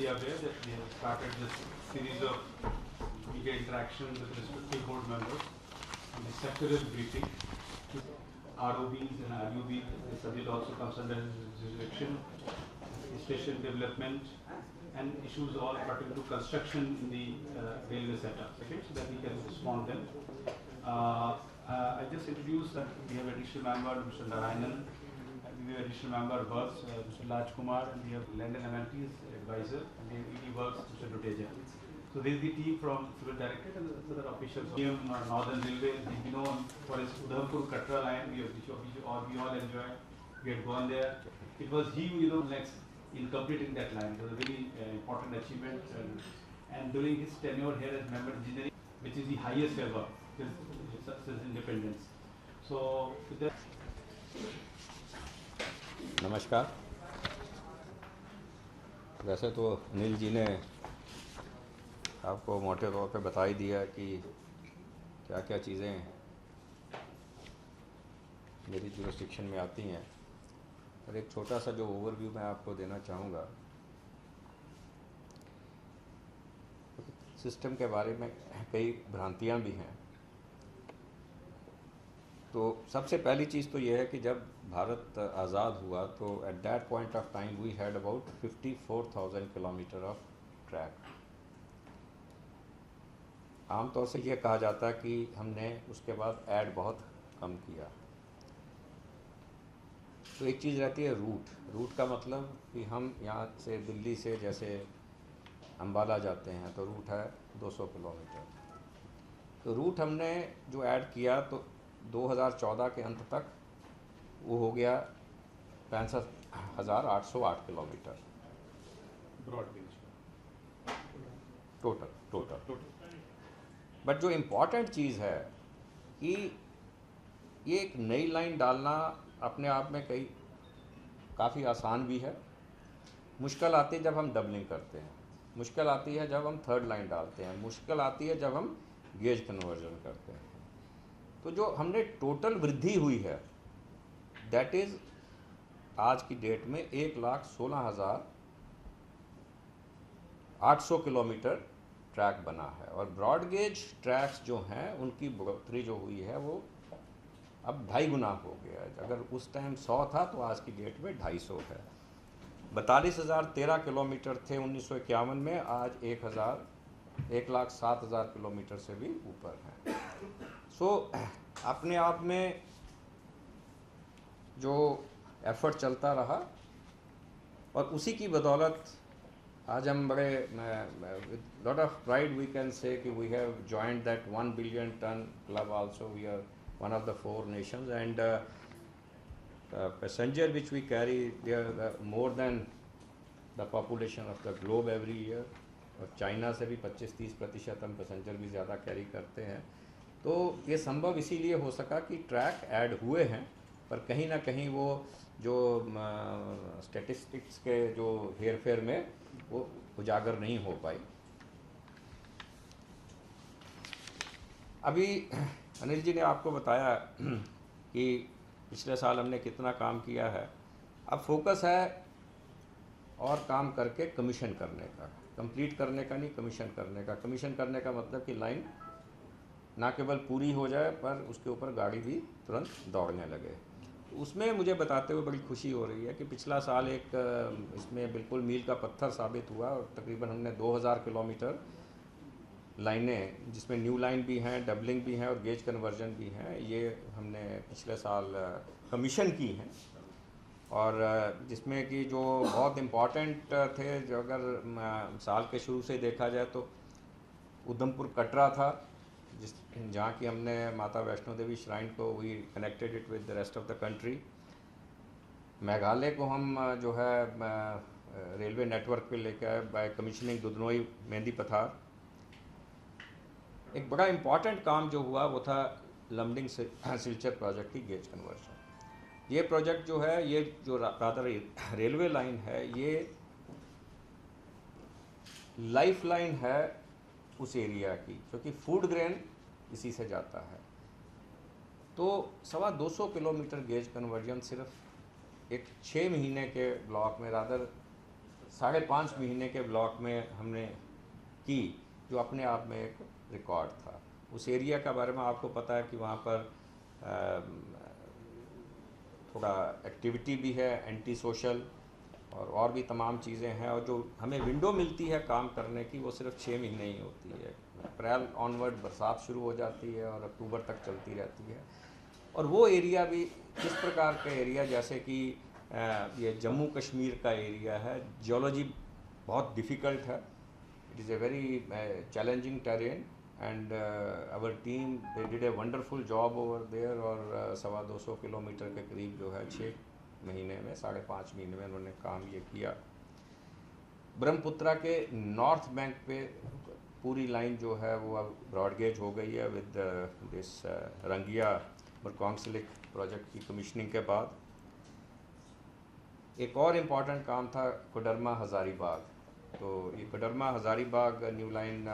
already aware that we have started this series of media interaction with respective board members on the sectoral briefing. ROBs and RUBs, the subject also comes under jurisdiction, station development, and issues all pertaining to construction in the railway setup, okay, so that we can respond them. I just introduced that we have additional member Mr. Narayanan, we have additional member Works, Mr. Rajkumar, and we have Land and Amenities Advisor, and we have ED Works, Mr. Duteja. So this is the team from Civil Directorate and the other officials. Northern Railway, you know, for his Udhampur-Katra line, we all enjoy. We had gone there. It was he, you know, next in completing that line. It was a very important achievement. And during his tenure here as member engineering, which is the highest ever since independence. So with that. नमस्कार। वैसे तो अनिल जी ने आपको मोटे तौर पे बता ही दिया कि क्या क्या चीज़ें मेरी जुरिस्डिक्शन में आती हैं, और एक छोटा सा जो ओवरव्यू मैं आपको देना चाहूँगा सिस्टम के बारे में। कई भ्रांतियाँ भी हैं। तो सबसे पहली चीज़ तो यह है कि जब भारत आज़ाद हुआ तो at that point of time we had about 54,000 kilometre of track. आमतौर से यह कहा जाता है कि हमने उसके बाद ऐड बहुत कम किया। तो एक चीज़ रहती है रूट का मतलब कि हम यहाँ से दिल्ली से जैसे अम्बाला जाते हैं तो रूट है 200 किलोमीटर। तो रूट हमने जो ऐड किया तो 2014 के अंत तक वो हो गया 65,808 kilometre broad gauge total. But जो इम्पॉर्टेंट चीज़ है कि ये एक नई लाइन डालना अपने आप में काफ़ी आसान भी है। मुश्किल आती है जब हम डबलिंग करते हैं, मुश्किल आती है जब हम थर्ड लाइन डालते हैं, मुश्किल आती है जब हम गेज कन्वर्जन करते हैं। तो जो हमने टोटल वृद्धि हुई है दैट इज़ आज की डेट में 1,16,800 किलोमीटर ट्रैक बना है। और ब्रॉड गेज ट्रैक्स जो हैं उनकी बढ़ोतरी जो हुई है वो अब 2.5 गुना हो गया है। अगर उस टाइम 100 था तो आज की डेट में 250 है। 42,013 किलोमीटर थे 1951 में, आज 1,07,000 किलोमीटर से भी ऊपर है। सो अपने आप में जो एफर्ट चलता रहा और उसी की बदौलत आज हम बड़े with lot of pride we can say कि we have joined that 1 billion tonne club also. We are one of the 4 nations and passenger which we carry they are more than the population of the globe every year. और China से भी 25-30% हम passenger भी ज़्यादा carry करते हैं। तो ये संभव इसीलिए हो सका कि ट्रैक ऐड हुए हैं, पर कहीं ना कहीं वो जो स्टैटिस्टिक्स के जो हेर फेर में वो उजागर नहीं हो पाई। अभी अनिल जी ने आपको बताया कि पिछले साल हमने कितना काम किया है। अब फोकस है और काम करके कमीशन करने का, कंप्लीट करने का नहीं, कमीशन करने का। कमीशन करने का मतलब कि लाइन ना केवल पूरी हो जाए पर उसके ऊपर गाड़ी भी तुरंत दौड़ने लगे। उसमें मुझे बताते हुए बड़ी खुशी हो रही है कि पिछला साल एक इसमें बिल्कुल मील का पत्थर साबित हुआ और तकरीबन हमने 2000 किलोमीटर लाइनें, जिसमें न्यू लाइन भी हैं, डबलिंग भी हैं और गेज कन्वर्जन भी हैं, ये हमने पिछले साल कमीशन की हैं। और जिसमें कि जो बहुत इम्पॉर्टेंट थे, जो अगर साल के शुरू से देखा जाए तो उधमपुर कटरा था, जहाँ की हमने माता वैष्णो देवी श्राइन को we connected it with the rest of the country. Meghalaya को हम जो है रेलवे नेटवर्क पे लेकर आए बाय कमीशनिंग दुधनोई मेहंदी पथार। एक बड़ा इम्पॉर्टेंट काम जो हुआ वो था लमडिंग सिलचर प्रोजेक्ट की गेज कन्वर्जन। ये प्रोजेक्ट जो है, ये जो रादर रेलवे लाइन है, ये लाइफ लाइन है उस एरिया की, क्योंकि फूड ग्रेन इसी से जाता है। तो 225 किलोमीटर गेज कन्वर्जन सिर्फ एक 6 महीने के ब्लॉक में, रादर 5.5 महीने के ब्लॉक में हमने की, जो अपने आप में एक रिकॉर्ड था। उस एरिया का बारे में आपको पता है कि वहाँ पर थोड़ा एक्टिविटी भी है, एंटी सोशल और भी तमाम चीज़ें हैं, और जो हमें विंडो मिलती है काम करने की वो सिर्फ 6 महीने ही होती है। अप्रैल ऑनवर्ड बरसात शुरू हो जाती है और अक्टूबर तक चलती रहती है। और वो एरिया भी किस प्रकार का एरिया, जैसे कि ये जम्मू कश्मीर का एरिया है, जियोलॉजी बहुत डिफ़िकल्ट है, it is a very challenging terrain, and our team they did a wonderful job over there. और 225 किलोमीटर के करीब जो है 6 महीने में, 5.5 महीने में उन्होंने काम ये किया। ब्रह्मपुत्रा के नॉर्थ बैंक पे पूरी लाइन जो है वो अब ब्रॉडगेज हो गई है विद दिस रंगिया बरकॉन्गसिलिक प्रोजेक्ट की कमीशनिंग के बाद। एक और इम्पॉर्टेंट काम था कोडरमा हज़ारीबाग। तो ये कोडरमा हज़ारीबाग न्यू लाइन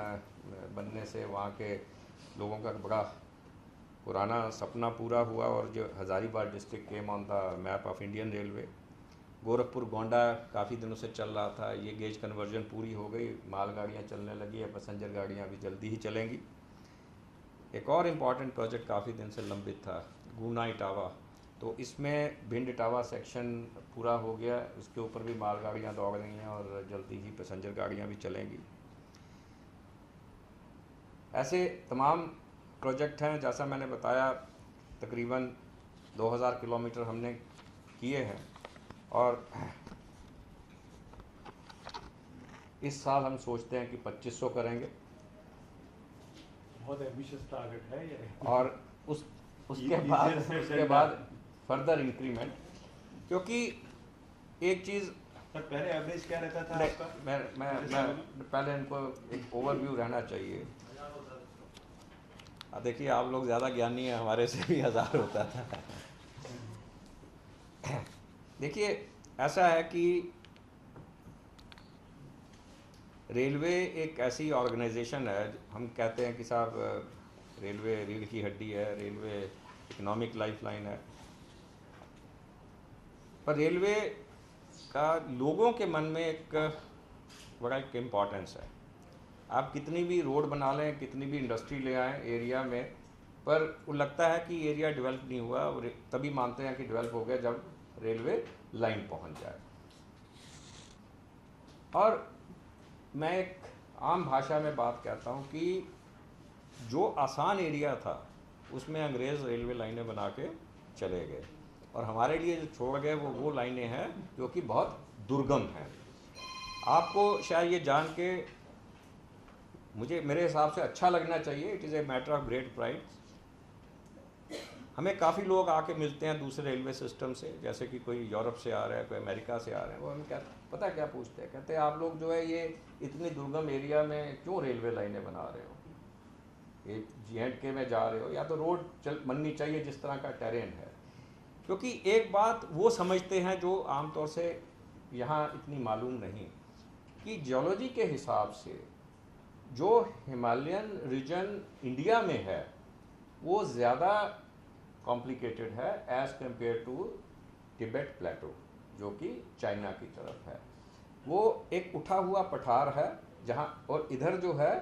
बनने से वहाँ के लोगों का बड़ा पुराना सपना पूरा हुआ, और जो Hazaribagh district came on the map of Indian railway. Gorakhpur Gonda काफ़ी दिनों से चल रहा था, ये गेज कन्वर्जन पूरी हो गई, माल गाड़ियाँ चलने लगी है, पैसेंजर गाड़ियाँ भी जल्दी ही चलेंगी। एक और इम्पॉर्टेंट प्रोजेक्ट काफ़ी दिन से लंबित था, गुना इटावा। तो इसमें भिंड इटावा सेक्शन पूरा हो गया, उसके ऊपर भी माल गाड़ियाँ दौड़ रही हैं और जल्दी ही पैसेंजर गाड़ियाँ भी चलेंगी। ऐसे तमाम प्रोजेक्ट हैं, जैसा मैंने बताया तकरीबन 2000 किलोमीटर हमने किए हैं, और इस साल हम सोचते हैं कि 2500 करेंगे। बहुत एम्बिशियस टारगेट है ये। और उसके बाद फर्दर इंक्रीमेंट, क्योंकि एक चीज़ पर पहले एवरेज क्या रहता था आपका? मैं पहले इनको एक ओवरव्यू रहना चाहिए। अब देखिए, आप लोग ज़्यादा ज्ञानी हैं, हमारे से भी 1000 होता था। देखिए, ऐसा है कि रेलवे एक ऐसी ऑर्गेनाइजेशन है, हम कहते हैं कि साहब रेलवे रीढ़ की हड्डी है, रेलवे इकोनॉमिक लाइफलाइन है, पर रेलवे का लोगों के मन में एक बड़ा एक इम्पॉर्टेंस है। आप कितनी भी रोड बना लें, कितनी भी इंडस्ट्री ले आएँ एरिया में, पर वो लगता है कि एरिया डेवलप नहीं हुआ, और तभी मानते हैं कि डेवलप हो गया जब रेलवे लाइन पहुंच जाए। और मैं एक आम भाषा में बात कहता हूं कि जो आसान एरिया था उसमें अंग्रेज़ रेलवे लाइनें बना के चले गए, और हमारे लिए जो छोड़ गए वो लाइनें हैं जो कि बहुत दुर्गम हैं। आपको शायद ये जान के मेरे हिसाब से अच्छा लगना चाहिए, it is a matter of great pride. हमें काफ़ी लोग आके मिलते हैं दूसरे रेलवे सिस्टम से, जैसे कि कोई यूरोप से आ रहा है, कोई अमेरिका से आ रहे हैं, वो हमें पता क्या पूछते हैं, कहते हैं आप लोग जो है ये इतनी दुर्गम एरिया में क्यों रेलवे लाइनें बना रहे हो, ये J&K में जा रहे हो, या तो रोड बननी चाहिए जिस तरह का टेरेन है। क्योंकि एक बात वो समझते हैं जो आमतौर से यहाँ इतनी मालूम नहीं, कि जियोलॉजी के हिसाब से जो हिमालयन रीजन इंडिया में है वो ज़्यादा कॉम्प्लिकेटेड है एज़ कम्पेयर टू तिब्बत प्लेटो, जो कि चाइना की तरफ है। वो एक उठा हुआ पठार है जहाँ, और इधर जो है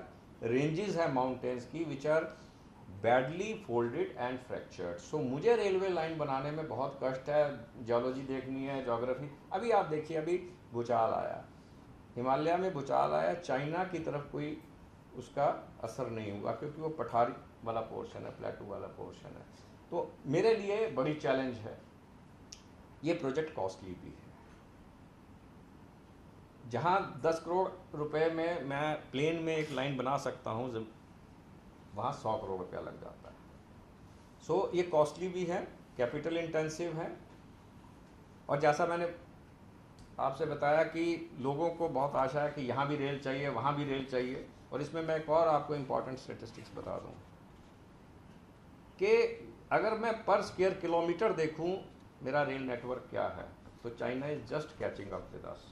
रेंजेस है माउंटेन्स की which are badly folded and fractured. So मुझे रेलवे लाइन बनाने में बहुत कष्ट है, जियोलॉजी देखनी है, ज्योग्राफी। अभी आप देखिए, अभी भूचाल आया, हिमालय में भूचाल आया, चाइना की तरफ कोई उसका असर नहीं हुआ क्योंकि वो पठारी वाला पोर्शन है, प्लेटू वाला पोर्शन है। तो मेरे लिए बड़ी चैलेंज है। ये प्रोजेक्ट कॉस्टली भी है। जहाँ 10 करोड़ रुपए में मैं प्लेन में एक लाइन बना सकता हूँ, वहाँ 100 करोड़ रुपया लग जाता है। सो ये कॉस्टली भी है, कैपिटल इंटेंसिव है, और जैसा मैंने आपसे बताया कि लोगों को बहुत आशा है कि यहाँ भी रेल चाहिए, वहाँ भी रेल चाहिए। और इसमें मैं एक और आपको इम्पॉर्टेंट स्टेटिस्टिक्स बता दूँ कि अगर मैं पर स्क्वायर किलोमीटर देखूँ मेरा रेल नेटवर्क क्या है, तो China is just catching up with us.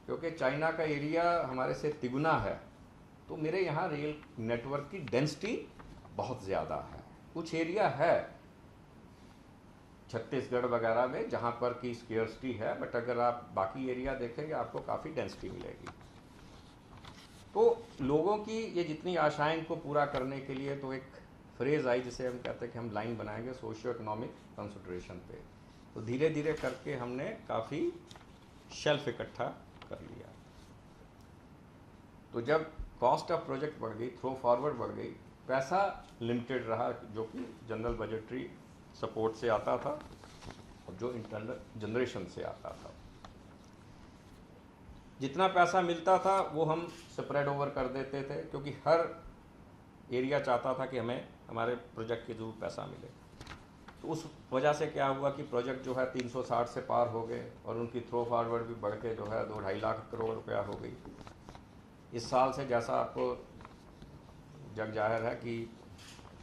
क्योंकि चाइना का एरिया हमारे से तिगुना है, तो मेरे यहाँ रेल नेटवर्क की डेंसिटी बहुत ज़्यादा है। कुछ एरिया है छत्तीसगढ़ वगैरह में जहाँ पर की स्केर्सिटी है, बट अगर आप बाकी एरिया देखेंगे आपको काफ़ी डेंसिटी मिलेगी। तो लोगों की ये जितनी आशाएं को पूरा करने के लिए तो एक फ्रेज़ आई जिसे हम कहते हैं कि हम लाइन बनाएंगे सोशियो इकोनॉमिक कंसिडरेशन पे। तो धीरे धीरे करके हमने काफ़ी शेल्फ इकट्ठा कर लिया। तो जब कॉस्ट ऑफ प्रोजेक्ट बढ़ गई, थ्रो फॉरवर्ड बढ़ गई, पैसा लिमिटेड रहा जो कि जनरल बजटरी सपोर्ट से आता था और जो इंटरनल जनरेशन से आता था। जितना पैसा मिलता था वो हम स्प्रेड ओवर कर देते थे, क्योंकि हर एरिया चाहता था कि हमें हमारे प्रोजेक्ट के जरूर पैसा मिले। तो उस वजह से क्या हुआ कि प्रोजेक्ट जो है 360 से पार हो गए और उनकी थ्रो फॉरवर्ड भी बढ़ के जो है 2-2.5 लाख करोड़ रुपया हो गई। इस साल से जैसा आपको जग जाहिर है कि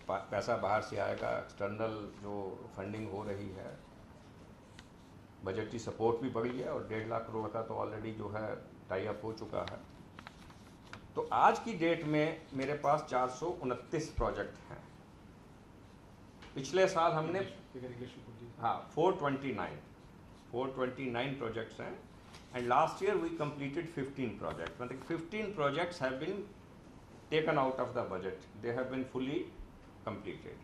पैसा बाहर से आएगा, एक्सटर्नल जो फंडिंग हो रही है, बजटरी सपोर्ट भी बढ़ी है और 1.5 लाख करोड़ का तो ऑलरेडी जो है टाई अप हो चुका है। तो आज की डेट में मेरे पास 429 प्रोजेक्ट हैं। पिछले साल हमने 429 प्रोजेक्ट्स हैं, and last year we completed 15 project. मतलब 15 projects have been taken out of the budget, they have been fully completed,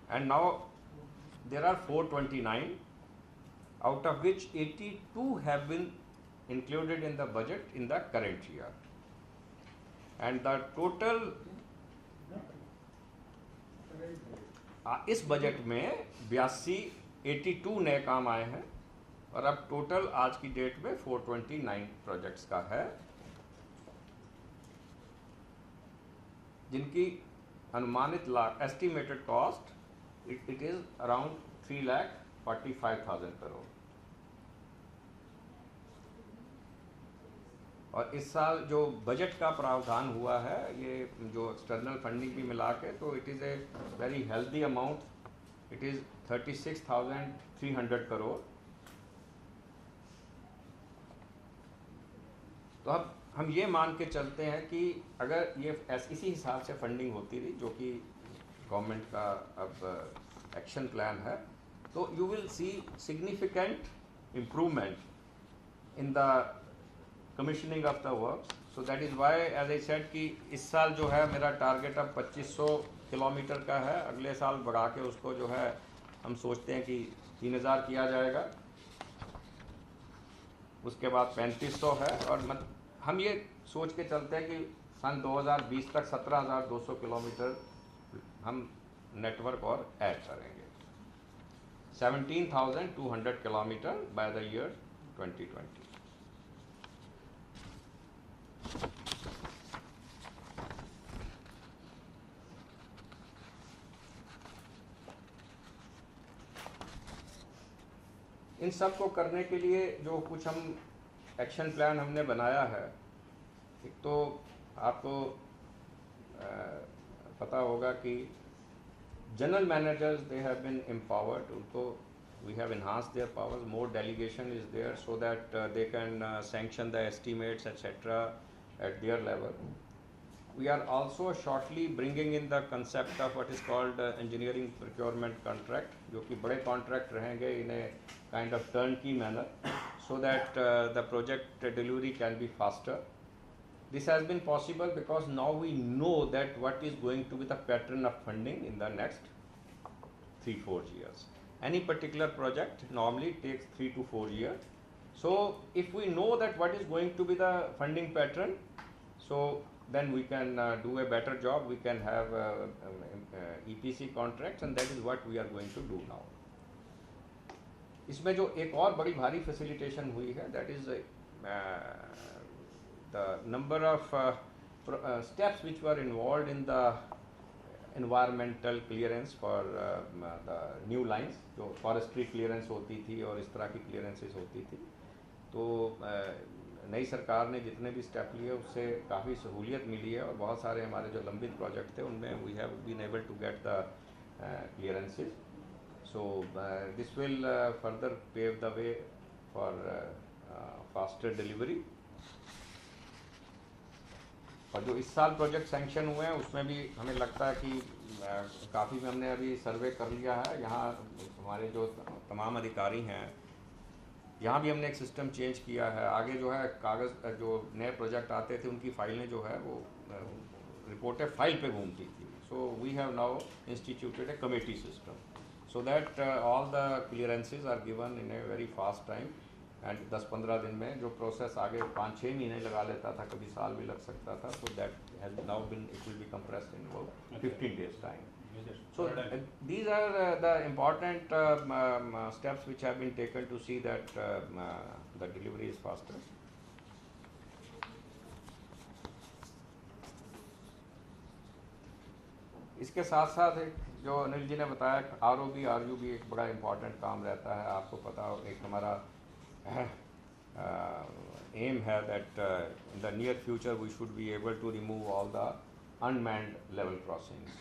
and now there are 429, out of which 82 have been included in the budget in the current year, and the total इस budget में 82 नए काम आए हैं और अब total आज की डेट में 429 प्रोजेक्ट्स का है, जिनकी अनुमानित lakh estimated cost it is around 3,45,000 crore. और इस साल जो बजट का प्रावधान हुआ है, ये जो एक्सटर्नल फंडिंग भी मिला के, तो it is a very healthy amount, it is 36,300 crore. तो अब हम ये मान के चलते हैं कि अगर ये इसी हिसाब से फंडिंग होती रही, जो कि गवर्नमेंट का अब एक्शन प्लान है, तो you will see significant improvement in the commissioning of the work. So that is why as I said कि इस साल जो है मेरा टारगेट अब 2500 किलोमीटर का है, अगले साल बढ़ा के उसको जो है हम सोचते हैं कि 3000 किया जाएगा, उसके बाद 3500 है, और हम ये सोच के चलते हैं कि सन 2020 तक 17,200 किलोमीटर हम नेटवर्क और ऐड करेंगे, 17,200 किलोमीटर बाय द ईयर 2020। इन सब को करने के लिए जो कुछ हम एक्शन प्लान हमने बनाया है, एक तो आपको पता होगा कि general managers they have been empowered, उनको we have enhanced their powers, more delegation is there so that they can sanction the estimates etc. at their level. We are also shortly bringing in the concept of what is called engineering procurement contract, जो कि बड़े contract रहेंगे in a kind of turnkey manner, so that the project delivery can be faster. This has been possible because now we know that what is going to be the pattern of funding in the next 3-4 years. Any particular project normally takes 3 to 4 years. So if we know that what is going to be the funding pattern, so then we can do a better job, we can have EPC contracts, and that is what we are going to do now. इसमें जो एक और बड़ी भारी facilitation हुई है, that is the number of steps which were involved in the environmental clearance for the new lines, जो forestry clearance होती थी और इस तरह की clearances होती थी। तो नई सरकार ने जितने भी स्टेप लिए उससे काफ़ी सहूलियत मिली है, और बहुत सारे हमारे जो लंबित प्रोजेक्ट थे उनमें we have been able to get the clearances. So this will further pave the way for faster delivery. और जो इस साल प्रोजेक्ट सैंक्शन हुए हैं उसमें भी हमें लगता है कि काफ़ी में हमने अभी सर्वे कर लिया है। यहाँ हमारे जो तमाम अधिकारी हैं, यहाँ भी हमने एक सिस्टम चेंज किया है। आगे जो है कागज़ जो नए प्रोजेक्ट आते थे उनकी फाइलें जो है वो रिपोर्टें फाइल पे घूमती थी। So we have now instituted a committee system so that all the clearances are given in a very fast time and 10-15 दिन में जो प्रोसेस आगे 5-6 महीने लगा लेता था, कभी साल भी लग सकता था, so that has now been, it will be compressed in about 15 days time. So these are the important steps which have been taken to see that the delivery is faster. इसके साथ साथ एक जो अनिल जी ने बताया, आरओबी आरयूबी एक बड़ा important काम रहता है। आपको पता हो, एक हमारा एम है that in the near future we should be able to remove all the unmanned level crossings.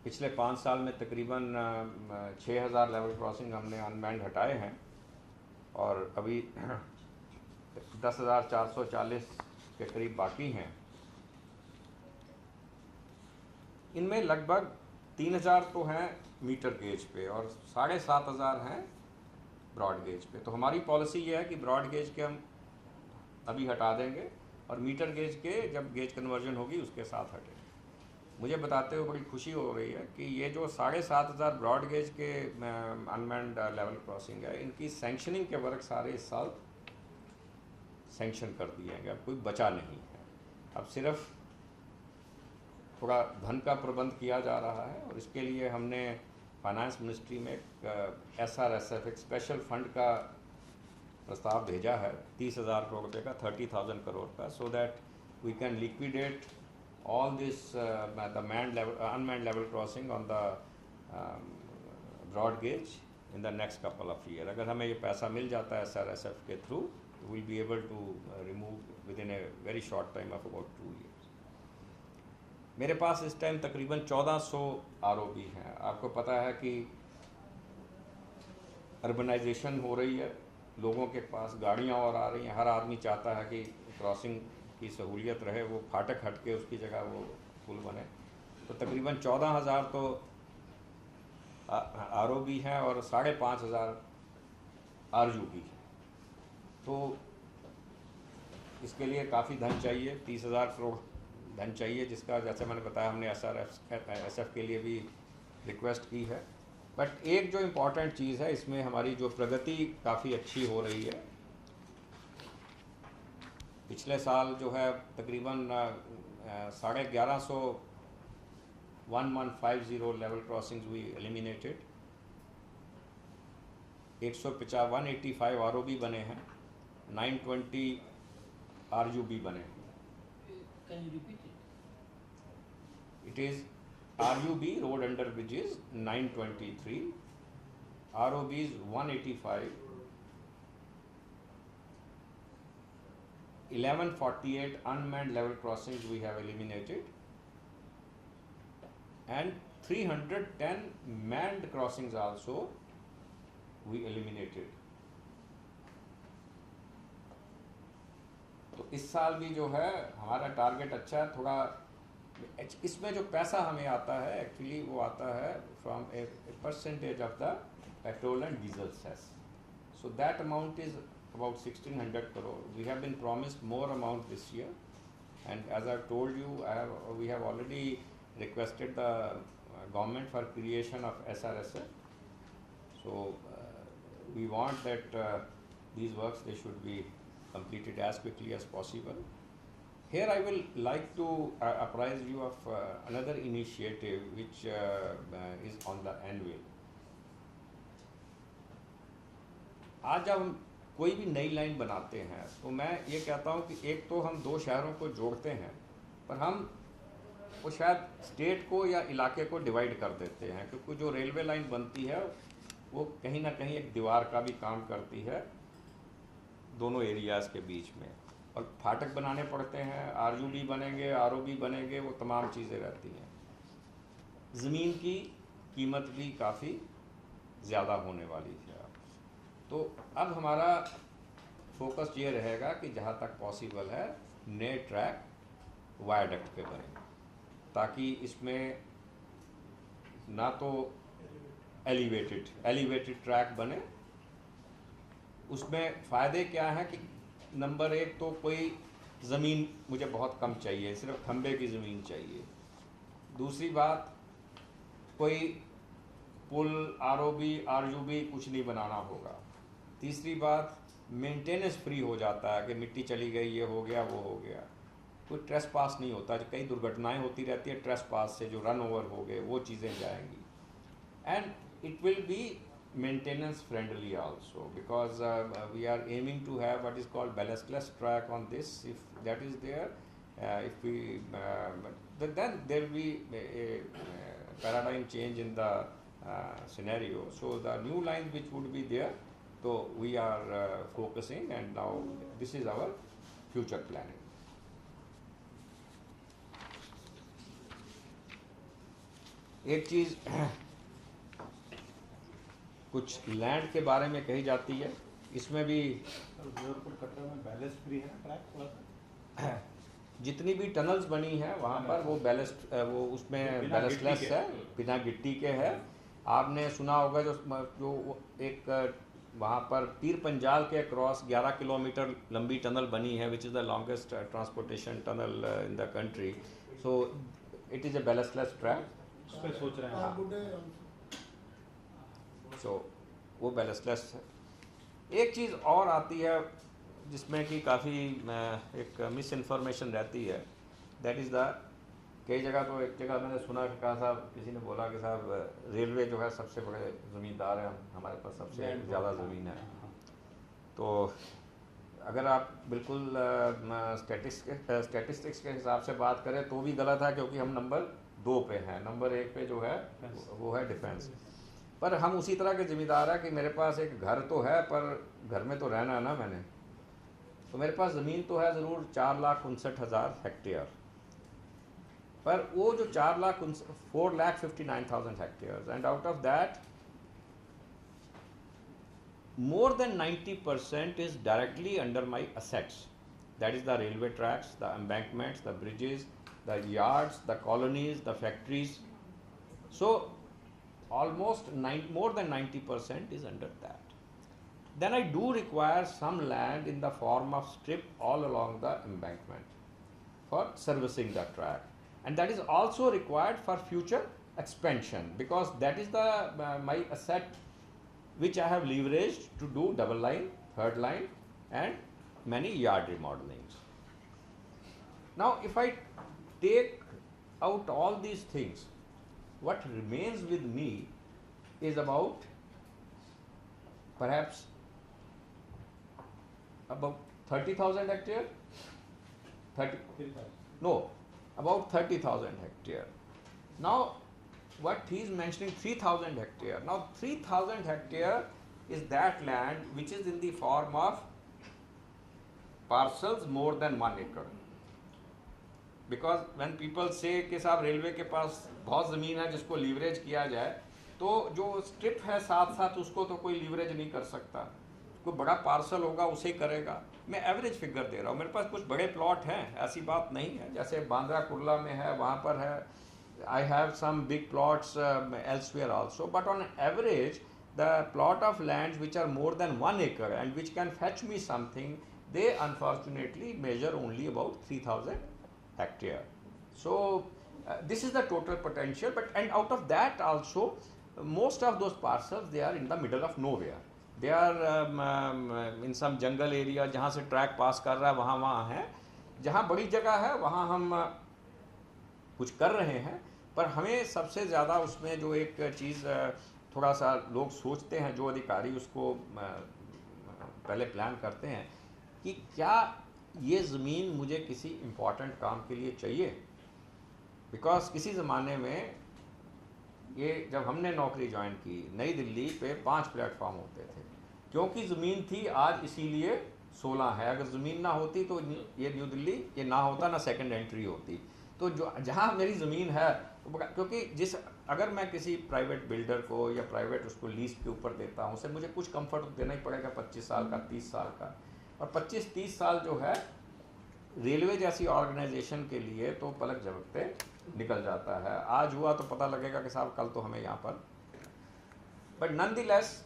पिछले 5 साल में तकरीबन 6000 लेवल क्रॉसिंग हमने अनमैन्ड हटाए हैं और अभी 10,440 के करीब बाकी हैं। इनमें लगभग 3000 तो हैं मीटर गेज पे और 7500 हैं ब्रॉड गेज पे। तो हमारी पॉलिसी ये है कि ब्रॉड गेज के हम अभी हटा देंगे और मीटर गेज के जब गेज कन्वर्जन होगी उसके साथ हटेंगे। मुझे बताते हुए बड़ी खुशी हो रही है कि ये जो 7500 ब्रॉड गेज के अनमैन्ड लेवल क्रॉसिंग है, इनकी सैंक्शनिंग के वर्क सारे इस साल सैंक्शन कर दिए गए। अब कोई बचा नहीं है, अब सिर्फ थोड़ा धन का प्रबंध किया जा रहा है और इसके लिए हमने फाइनेंस मिनिस्ट्री में एक SRSF एक स्पेशल फंड का प्रस्ताव भेजा है 30,000 करोड़ रुपये का, 30,000 करोड़ का, so that we can liquidate all this the unmanned level crossing on the broad gauge in the next couple of year. अगर हमें ये पैसा मिल जाता है SRSF के through, will be able to remove within a very short time of about 2 years। मेरे पास इस टाइम तकरीबन 1400 आरओबी हैं। आपको पता है कि अर्बनाइजेशन हो रही है, लोगों के पास गाड़ियां और आ रही हैं, हर आदमी चाहता है कि क्रॉसिंग की सहूलियत रहे, वो फाटक हट के उसकी जगह वो पुल बने। तो तकरीबन 14,000 तो आरओबी हैं और 5,500 आरयूबी हैं। तो इसके लिए काफ़ी धन चाहिए, 30,000 करोड़ धन चाहिए, जिसका जैसे मैंने बताया हमने SRSF के लिए भी रिक्वेस्ट की है। बट एक जो इम्पॉर्टेंट चीज़ है, इसमें हमारी जो प्रगति काफ़ी अच्छी हो रही है। पिछले साल जो है तकरीबन 1150 1150 level crossings we eliminated, 185 ROB बने हैं, 920 आरयूबी बने हैं। Can you repeat it? It is RUB road under bridges 923, ROB is 185, 1148 unmanned level crossings we have eliminated, and 310 manned crossings also we eliminated. तो इस साल भी जो है हमारा टारगेट अच्छा है। थोड़ा इसमें जो पैसा हमें आता है एक्चुअली वो आता है from a percentage of the petrol and diesel cess, so that amount is about 1600 crore. We have been promised more amount this year and as I told you we have already requested the government for creation of SRSF, so we want that these works they should be completed as quickly as possible. Here I will like to apprise you of another initiative which is on the anvil. आज जब हम कोई भी नई line बनाते हैं तो मैं ये कहता हूँ कि एक तो हम 2 शहरों को जोड़ते हैं, पर हम वो शायद स्टेट को या इलाके को डिवाइड कर देते हैं, क्योंकि जो रेलवे लाइन बनती है वो कहीं ना कहीं एक दीवार का भी काम करती है दोनों एरियाज़ के बीच में, और फाटक बनाने पड़ते हैं, आरयूबी बनेंगे, आरओबी बनेंगे, वो तमाम चीज़ें रहती हैं। ज़मीन की कीमत भी काफ़ी ज़्यादा होने वाली है। तो अब हमारा फोकस ये रहेगा कि जहाँ तक पॉसिबल है नए ट्रैक वायडक्ट पे बनेंगे। ताकि इसमें ना तो एलिवेटेड ट्रैक बने। उसमें फ़ायदे क्या हैं कि नंबर एक तो कोई ज़मीन मुझे बहुत कम चाहिए, सिर्फ खंबे की ज़मीन चाहिए। दूसरी बात, कोई पुल, आरओबी, आरयूबी कुछ नहीं बनाना होगा। तीसरी बात, मेंटेनेंस फ्री हो जाता है कि मिट्टी चली गई, ये हो गया, वो हो गया, कोई ट्रेस पास नहीं होता। कई दुर्घटनाएं होती रहती है ट्रेस पास से, जो रन ओवर हो गए वो चीज़ें जाएंगी। And it will be maintenance friendly also, because we are aiming to have what is called ballastless track on this. If that is there, if we then there will be a paradigm change in the scenario. So the new lines which would be there, so we are focusing, and now this is our future planning. एक चीज़ कुछ land के बारे में कही जाती है, इसमें भी कटरा में बैलेंस फ्री है ट्रैक, जितनी भी टनल्स बनी हैं वहाँ पर वो बैलेस्ट, वो उसमें बैलेस्टलेस है, बिना गिट्टी के है। आपने सुना होगा जो एक वहाँ पर पीर पंजाल के अक्रॉस 11 किलोमीटर लंबी टनल बनी है, which is the longest transportation tunnel in the country. So it is a ballastless track. उस पर सोच रहे हैं। सो वो बैलेस्टलेस है। एक चीज़ और आती है जिसमें कि काफ़ी एक मिस इन्फॉर्मेशन रहती है, दैट इज़ द, कई जगह तो एक जगह मैंने सुना कि कहा साहब, किसी ने बोला कि साहब रेलवे जो है सबसे बड़े ज़मींदार हैं, हमारे पास सबसे ज़्यादा ज़मीन है। तो अगर आप बिल्कुल स्टैटिस्टिक्स के हिसाब से बात करें तो भी गलत है, क्योंकि हम नंबर 2 पे हैं। नंबर 1 पे जो है वो है डिफेंस। पर हम उसी तरह के ज़िम्मेदार हैं कि मेरे पास एक घर तो है, पर घर में तो रहना है ना मैंने, तो मेरे पास ज़मीन तो है ज़रूर 4,59,000 हेक्टेयर, पर वो जो 4,59,000 hectare, and out of that more than 90% is directly under my assets. That is the railway tracks, the embankments, the bridges, the yards, the colonies, the factories. So almost more than 90% is under that. Then I do require some land in the form of strip all along the embankment for servicing the track, and that is also required for future expansion, because that is the my asset which I have leveraged to do double line, third line, and many yard remodelings. Now if I take out all these things, what remains with me is about perhaps about 30,000 hectare, about 30,000 hectare. Now what he is mentioning, 3,000 hectare. Now 3,000 hectare is that land which is in the form of parcels more than 1 acre. Because when people say कि साहब railway के पास बहुत ज़मीन है जिसको leverage किया जाए, तो जो स्ट्रिप है साथ साथ उसको तो कोई लीवरेज नहीं कर सकता, कोई बड़ा पार्सल होगा उसे करेगा। मैं एवरेज फिगर दे रहा हूँ, मेरे पास कुछ बड़े प्लॉट हैं, ऐसी बात नहीं है, जैसे बांद्रा कुर्ला में है, वहाँ पर है। I have some big plots elsewhere also, but on average the plot of lands which are more than 1 acre and which can fetch me something, they unfortunately measure only about 3,000 hectare. So this is the total potential, but and out of that also most of those parcels, they are in the middle of nowhere. They are in some jungle area, जहाँ से track पास कर रहा है वहाँ है। जहाँ बड़ी जगह है वहाँ हम कुछ कर रहे हैं, पर हमें सबसे ज़्यादा उसमें जो एक चीज़ थोड़ा सा लोग सोचते हैं, जो अधिकारी उसको पहले प्लान करते हैं कि क्या ये ज़मीन मुझे किसी इम्पॉर्टेंट काम के लिए चाहिए। बिकॉज किसी ज़माने में ये जब हमने नौकरी ज्वाइन की, नई दिल्ली पे 5 प्लेटफॉर्म होते थे, क्योंकि ज़मीन थी, आज इसीलिए 16 है। अगर ज़मीन ना होती तो ये न्यू दिल्ली ये ना होता, ना सेकंड एंट्री होती। तो जो जहाँ मेरी ज़मीन है, क्योंकि अगर मैं किसी प्राइवेट बिल्डर को या प्राइवेट उसको लीज के ऊपर देता हूँ, उसे मुझे कुछ कंफर्ट देना ही पड़ेगा 25 साल का, 30 साल का। और 25-30 साल जो है रेलवे जैसी ऑर्गेनाइजेशन के लिए तो पलक झपकते निकल जाता है। आज हुआ तो पता लगेगा कि साहब कल तो हमें यहाँ पर, बट नॉनदलेस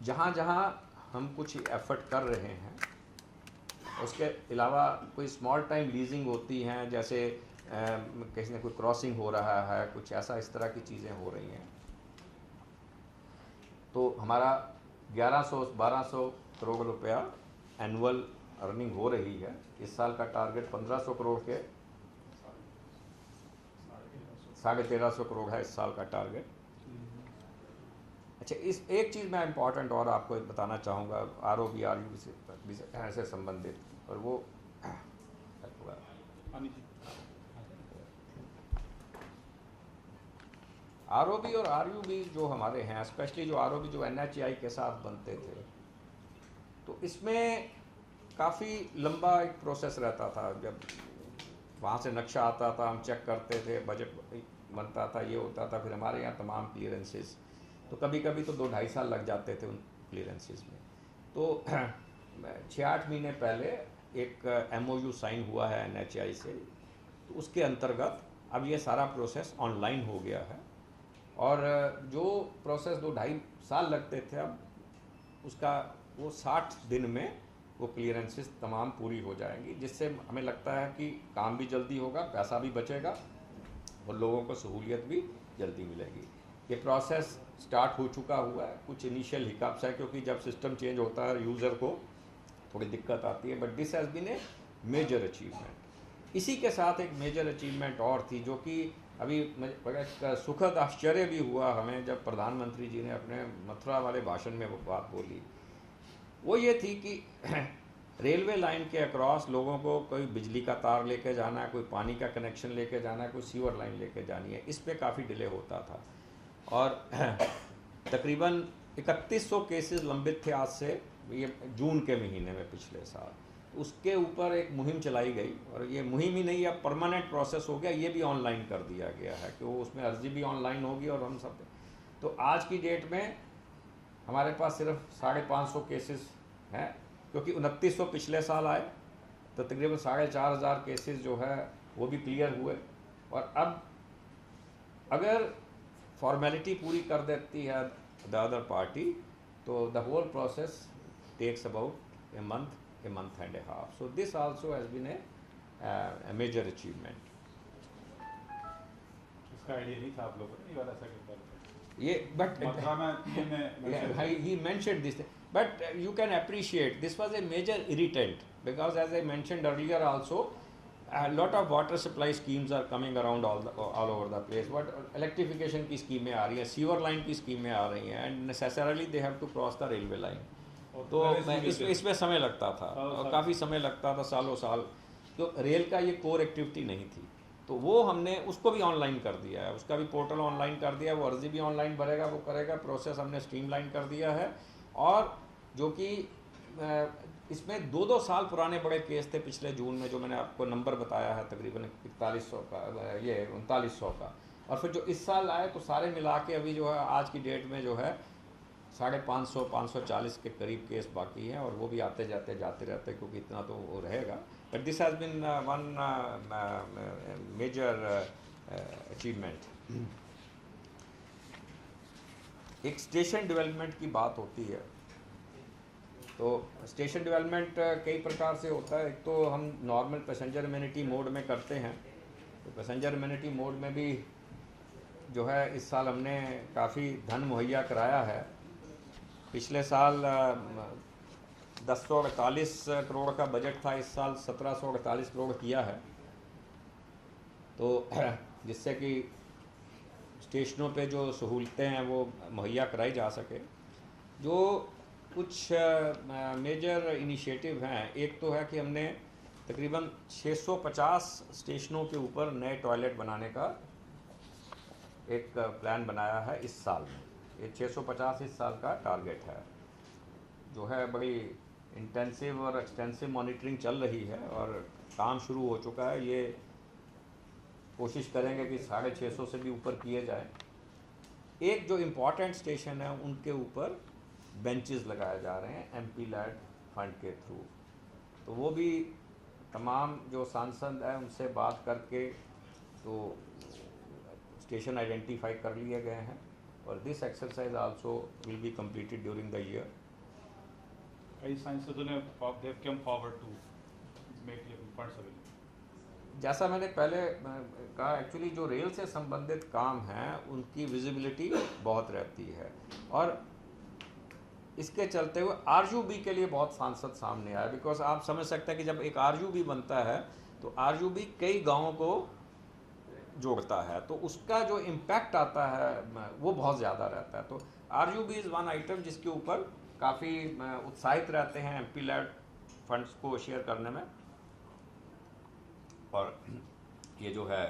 जहाँ जहाँ हम कुछ एफर्ट कर रहे हैं, उसके अलावा कोई स्मॉल टाइम लीजिंग होती हैं, जैसे किसी ने कोई क्रॉसिंग हो रहा है, कुछ ऐसा इस तरह की चीज़ें हो रही हैं, तो हमारा 1100-1200 करोड़ रुपया एनुअल अर्निंग हो रही है। इस साल का टारगेट 1500 करोड़ के 1350 करोड़ है इस साल का टारगेट। अच्छा, इस एक चीज़ मैं इम्पॉर्टेंट और आपको बताना चाहूँगा ROB RUB से संबंधित, और वो ROB और RUB जो हमारे हैं, स्पेशली जो ROB जो NHAI के साथ बनते थे, तो इसमें काफ़ी लंबा एक प्रोसेस रहता था। जब वहाँ से नक्शा आता था, हम चेक करते थे, बजट बनता था, ये होता था, फिर हमारे यहाँ तमाम क्लियरेंसेस, तो कभी कभी तो 2-2.5 साल लग जाते थे उन क्लियरेंसेस में। तो 6-8 महीने पहले एक MOU साइन हुआ है NHAI से, तो उसके अंतर्गत अब ये सारा प्रोसेस ऑनलाइन हो गया है, और जो प्रोसेस 2-2.5 साल लगते थे, अब उसका वो 60 दिन में वो क्लियरेंसेस तमाम पूरी हो जाएंगी, जिससे हमें लगता है कि काम भी जल्दी होगा, पैसा भी बचेगा और लोगों को सहूलियत भी जल्दी मिलेगी। ये प्रोसेस स्टार्ट हो चुका हुआ है। कुछ इनिशियल हिकअप्स है, क्योंकि जब सिस्टम चेंज होता है यूज़र को थोड़ी दिक्कत आती है, but this has been a major achievement. इसी के साथ एक मेजर अचीवमेंट और थी, जो कि अभी एक सुखद आश्चर्य भी हुआ हमें जब प्रधानमंत्री जी ने अपने मथुरा वाले भाषण में वो बात बोली। वो ये थी कि रेलवे लाइन के अक्रॉस लोगों को कोई बिजली का तार लेके जाना है, कोई पानी का कनेक्शन लेके जाना है, कोई सीवर लाइन लेके जानी है, इस पे काफ़ी डिले होता था, और तकरीबन 3100 केसेस लंबित थे आज से, ये जून के महीने में पिछले साल। उसके ऊपर एक मुहिम चलाई गई, और ये मुहिम ही नहीं, अब परमानेंट प्रोसेस हो गया, ये भी ऑनलाइन कर दिया गया है कि वो उसमें अर्जी भी ऑनलाइन होगी, और हम सब। तो आज की डेट में हमारे पास सिर्फ 550 केसेस हैं, क्योंकि 2900 पिछले साल आए, तो तकरीबन 4500 केसेस जो है वो भी क्लियर हुए। और अब अगर फॉर्मेलिटी पूरी कर देती है द अदर पार्टी, तो the whole process takes about a month and a half. So this also has been a major achievement. इसका आइडिया नहीं था आप लोगों को, ये वाला सेकंड ये but मथुरा में he mentioned this, but you can appreciate this was a major irritant, because as I mentioned earlier also, a lot of water supply schemes are coming around all over the place. What electrification की स्कीमें आ रही हैं, sewer line की स्कीमें आ रही हैं, and necessarily they have to cross the railway line. तो मैं इसमें समय लगता था, और काफ़ी समय लगता था, सालों साल, तो रेल का ये कोर एक्टिविटी नहीं थी। तो वो हमने उसको भी ऑनलाइन कर दिया है, उसका भी पोर्टल ऑनलाइन कर दिया है, वो अर्जी भी ऑनलाइन भरेगा, वो करेगा, प्रोसेस हमने स्ट्रीमलाइन कर दिया है। और जो कि इसमें 2-2 साल पुराने बड़े केस थे पिछले जून में, जो मैंने आपको नंबर बताया है तकरीबन 4100 का, ये 3900 का, और फिर जो इस साल आए, तो सारे मिला के अभी जो है आज की डेट में जो है 550-540 के करीब केस बाकी हैं, और वो भी आते जाते रहते, क्योंकि इतना तो वो रहेगा। But this has been one major achievement. एक स्टेशन डेवलपमेंट की बात होती है, तो स्टेशन डेवलपमेंट कई प्रकार से होता है। एक तो हम नॉर्मल पैसेंजर एमेनिटी मोड में करते हैं, तो पैसेंजर एमेनिटी मोड में भी जो है इस साल हमने काफ़ी धन मुहैया कराया है। पिछले साल 1048 करोड़ का बजट था, इस साल 1748 करोड़ किया है, तो जिससे कि स्टेशनों पे जो सहूलतें हैं वो मुहैया कराई जा सके। जो कुछ मेजर इनिशिएटिव हैं, एक तो है कि हमने तकरीबन 650 स्टेशनों के ऊपर नए टॉयलेट बनाने का एक प्लान बनाया है इस साल में। ये 650 इस साल का टारगेट है, जो है बड़ी इंटेंसिव और एक्सटेंसिव मॉनिटरिंग चल रही है, और काम शुरू हो चुका है। ये कोशिश करेंगे कि 650 से भी ऊपर किए जाए। एक जो इम्पॉर्टेंट स्टेशन है, उनके ऊपर बेंचेस लगाए जा रहे हैं MP लैड फंड के थ्रू, तो वो भी तमाम जो सांसद हैं उनसे बात करके तो स्टेशन आइडेंटिफाई कर लिए गए हैं और this exercise also will be completed during the year. कई सांसदों ने they have come forward to make funds available. जैसा मैंने पहले कहा, एक्चुअली जो रेल से संबंधित काम हैं उनकी विजिबिलिटी बहुत रहती है और इसके चलते हुए आरयूबी के लिए बहुत सांसद सामने आए, बिकॉज आप समझ सकते हैं कि जब एक आरयूबी बनता है तो आरयूबी कई गांवों को जोड़ता है, तो उसका जो इम्पैक्ट आता है वो बहुत ज़्यादा रहता है। तो आरयूबी इज़ वन आइटम जिसके ऊपर काफ़ी उत्साहित रहते हैं एमपी लेड फंड्स को शेयर करने में। और ये जो है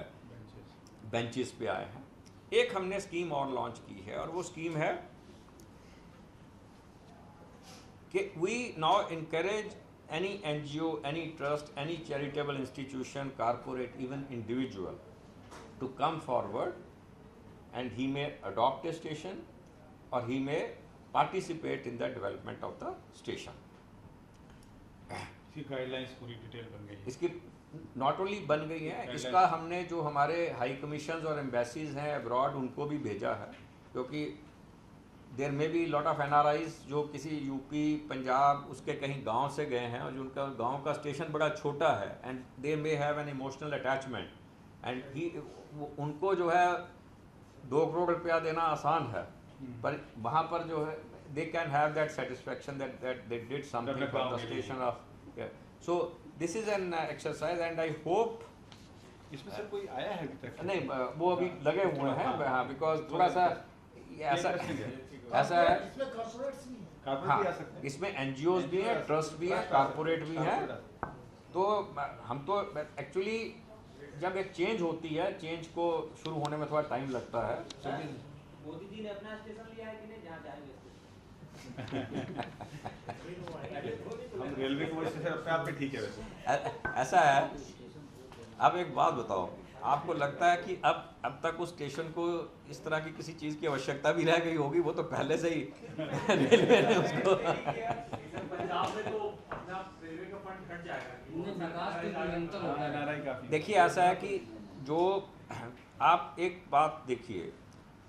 बेंचेस पे आए हैं। एक हमने स्कीम और लॉन्च की है और वो स्कीम है कि we now encourage any NGO, any trust, any charitable institution, corporate, even individual to come forward and he may adopt a station or he may participate in the development of the station. इसकी guidelines पूरी detail बन गई है। इसकी not only बन गई है, इसका हमने जो हमारे हाई कमीशंस और एम्बेसीज हैं अब्रॉड उनको भी भेजा है, क्योंकि देयर में भी लॉट ऑफ एनआरआईज जो किसी यूपी पंजाब उसके कहीं गांव से गए हैं और जो उनका गांव का स्टेशन बड़ा छोटा है and they may have an emotional attachment and he उनको जो है 2 करोड़ रुपया देना आसान है, पर वहाँ पर जो है they can have that satisfaction that they did something for the station of. So this is an exercise and I hope इसमें सर कोई आया है अभी तक? नहीं, वो अभी लगे हुए हैं हाँ, बिकॉज थोड़ा सा ऐसा है। इसमें कॉर्पोरेट्स भी हैं। कारपोरेट भी आ सकते हैं। इसमें एनजीओज भी हैं, ट्रस्ट भी हैं, कारपोरेट भी हैं। तो हम तो एक्चुअली जब एक चेंज होती है, चेंज को शुरू होने में थोड़ा टाइम लगता है। मोदी जी ने अपना स्टेशन लिया है कि नहीं जहाँ जाएंगे हम रेलवे को स्टेशन अपने आप में ठीक है वैसे। ऐसा है। अब एक बात बताओ, आपको लगता है कि अब तक उस स्टेशन को इस तरह की किसी चीज़ की आवश्यकता भी रह गई होगी? वो तो पहले से ही रेलवे ने उसको पंजाब में तो अपना रेलवे का फंड कट जाएगा। विकास तो निरंतर होता है। नाराई काफी। देखिए ऐसा है कि जो आप एक बात देखिए,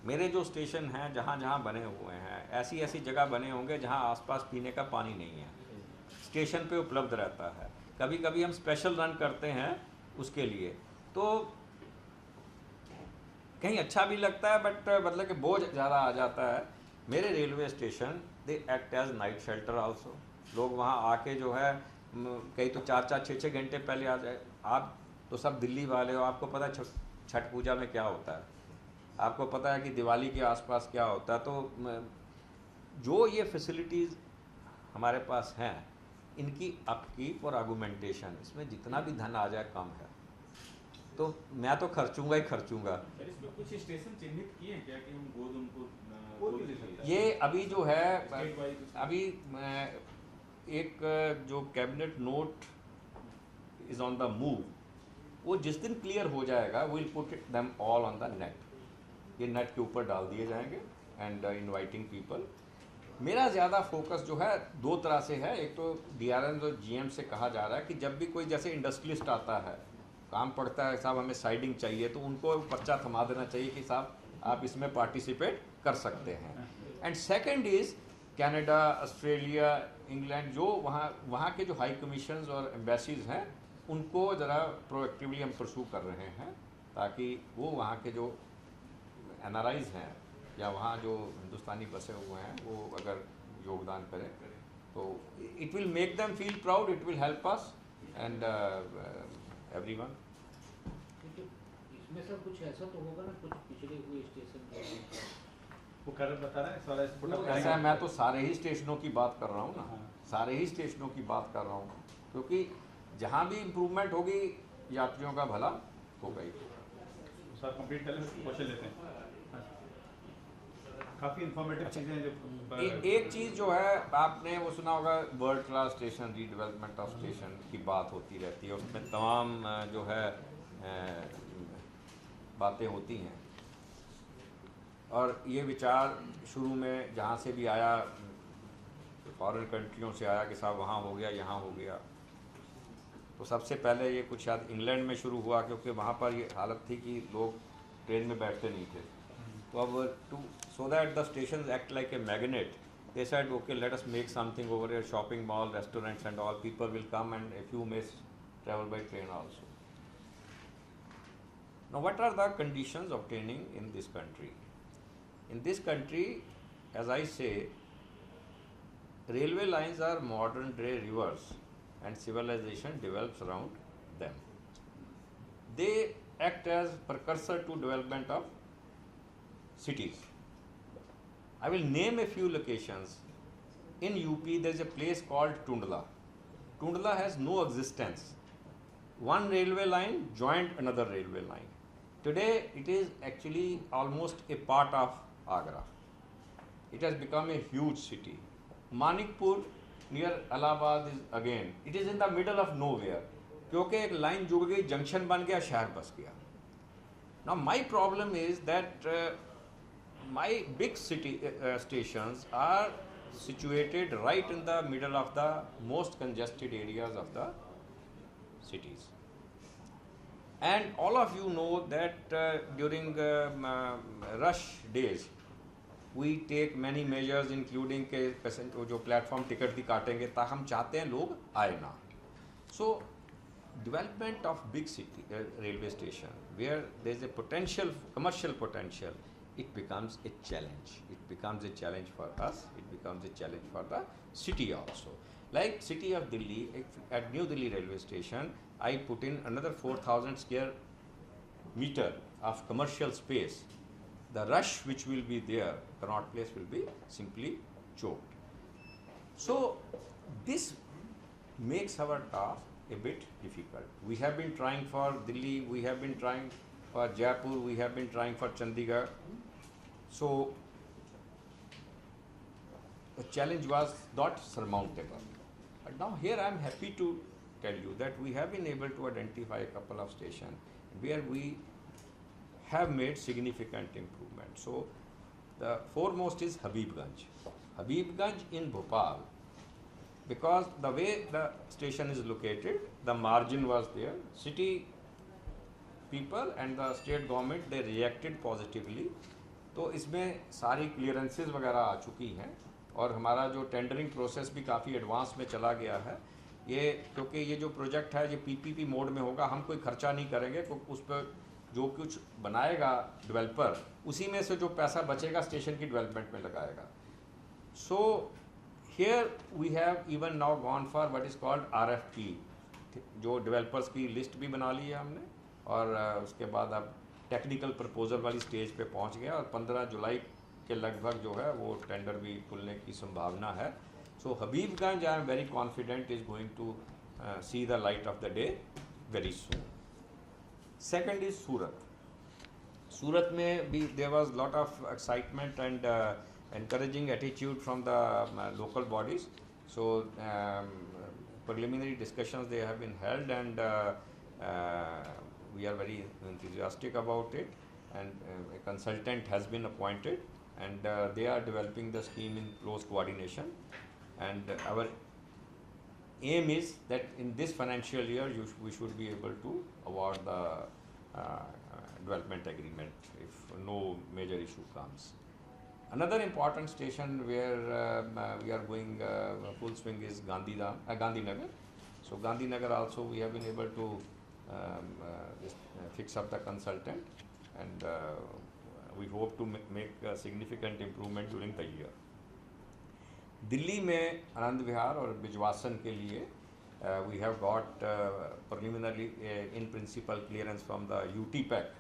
मेरे जो स्टेशन हैं जहाँ जहाँ बने हुए हैं ऐसी ऐसी जगह बने होंगे जहाँ आसपास पीने का पानी नहीं है, स्टेशन पे उपलब्ध रहता है। कभी कभी हम स्पेशल रन करते हैं उसके लिए, तो कहीं अच्छा भी लगता है बट मतलब कि बोझ ज़्यादा आ जाता है। मेरे railway station they act as night shelter also. लोग वहाँ आके जो है कई तो 4-4, 6-6 घंटे पहले आ जाए। आप तो सब दिल्ली वाले हो, आपको पता है छठ पूजा में क्या होता है, आपको पता है कि दिवाली के आसपास क्या होता है। तो जो ये फैसिलिटीज़ हमारे पास हैं इनकी अपकीप और आर्गुमेंटेशन, इसमें जितना भी धन आ जाए कम है। तो मैं तो खर्चूंगा ही खर्चूंगा। इसमें कुछ स्टेशन चिन्हित किए हैं क्या कि हम गोद उनको गोद ले सकते हैं? ये अभी जो है State wise अभी एक जो cabinet note is on the move, वो जिस दिन क्लियर हो जाएगा will put them all on the net. ये नेट के ऊपर डाल दिए जाएंगे एंड इनवाइटिंग पीपल। मेरा ज़्यादा फोकस जो है 2 तरह से है। एक तो डीआरएम और जीएम से कहा जा रहा है कि जब भी कोई जैसे इंडस्ट्रियलिस्ट आता है, काम पड़ता है साहब हमें साइडिंग चाहिए, तो उनको पर्चा थमा देना चाहिए कि साहब आप इसमें पार्टिसिपेट कर सकते हैं। And second is Canada, Australia, England, जो वहाँ के जो हाई कमीशंस और एम्बेसीज हैं उनको ज़रा प्रोएक्टिवली हम परसू कर रहे हैं, ताकि वो वहाँ के जो एनआरआईज हैं या वहाँ जो हिंदुस्तानी बसे हुए हैं वो अगर योगदान करें तो it will make them feel proud, it will help us and everyone. इसमें सब कुछ ऐसा तो होगा ना, कुछ पिछड़े हुए स्टेशन वो कर बता रहा है सारा इस put up ऐसा है, करेंगे। मैं तो सारे ही स्टेशनों की बात कर रहा हूँ ना, हाँ। सारे ही स्टेशनों की बात कर रहा हूँ, क्योंकि जहाँ भी इम्प्रूवमेंट होगी यात्रियों का भला होगा ही। सर कंप्लीट कर लें, क्वेश्चन लेते हैं। काफ़ी इंफॉर्मेटिव चीज़ें हैं जो एक चीज़ जो है आपने वो सुना होगा, world class station, redevelopment of station की बात होती रहती है, उसमें तमाम जो है बातें होती हैं। और ये विचार शुरू में जहाँ से भी आया, फॉरेन कंट्रियों से आया कि साहब वहाँ हो गया, यहाँ हो गया। तो सबसे पहले ये कुछ शायद इंग्लैंड में शुरू हुआ, क्योंकि वहाँ पर ये हालत थी कि लोग ट्रेन में बैठते नहीं थे। तो अब to so that the station act like a magnet, they said okay, let us make something over here, shopping mall, restaurants and all, people will come and a few may travel by train also. Now what are the conditions obtaining in this country? In this country, as I say, railway lines are modern day rivers and civilization develops around them. They act as precursor to development of cities. I will name a few locations. In UP there is a place called Tundla. Tundla has no existence. One railway line joined another railway line. Today it is actually almost a part of Agra. It has become a huge city. Manikpur near Allahabad is again, it is in the middle of nowhere. क्योंकि एक line जुड़ गई, junction बन गया, शहर बस गया. Now my problem is that my big city stations are situated right in the middle of the most congested areas of the cities. And all of you know that during rush days we take many measures including के जो platform ticket की काटेंगे, ताकि हम चाहते हैं लोग आए ना. So development of big city railway station where there is a potential, commercial potential, it becomes a challenge. It becomes a challenge for us. It becomes a challenge for the city also. Like city of Delhi, at New Delhi railway station, I put in another 4,000 square meter of commercial space. The rush which will be there, Connaught Place will be simply choked. So this makes our task a bit difficult. We have been trying for Delhi, we have been trying for Jaipur, we have been trying for Chandigarh. So the challenge was not surmountable. But now here I am happy to tell you that we have been able to identify a couple of stations where we have made significant improvement. So the foremost is Habibganj. Habibganj in Bhopal, because the way the station is located, the margin was there. City people and the state government, they reacted positively. तो इसमें सारी clearances वगैरह आ चुकी हैं और हमारा जो tendering process भी काफ़ी एडवांस में चला गया है. ये क्योंकि ये जो प्रोजेक्ट है ये पीपीपी मोड में होगा, हम कोई खर्चा नहीं करेंगे, उस पर जो कुछ बनाएगा डेवलपर, उसी में से जो पैसा बचेगा स्टेशन की डेवलपमेंट में लगाएगा. So here we have even now gone for what is called RFP, जो डेवलपर्स की लिस्ट भी बना ली है हमने, और उसके बाद अब टेक्निकल प्रपोजल वाली स्टेज पे पहुंच गया और 15 जुलाई के लगभग जो है वो टेंडर भी खुलने की संभावना है. So Habibganj I am very confident is going to see the light of the day very soon. Second is Surat. Surat में भी there was lot of excitement and encouraging attitude from the local bodies. So preliminary discussions they have been held, and we are very enthusiastic about it, and a consultant has been appointed, and they are developing the scheme in close coordination, and our aim is that in this financial year we should be able to award the development agreement if no major issue comes. Another important station where we are going full swing is Gandhinagar. So Gandhinagar also we have been able to fix up the consultant, and we hope to make a significant improvement during the year. Delhi में आनंद विहार और बिजवासन के लिए we have got preliminary in principle clearance from the UTPAC.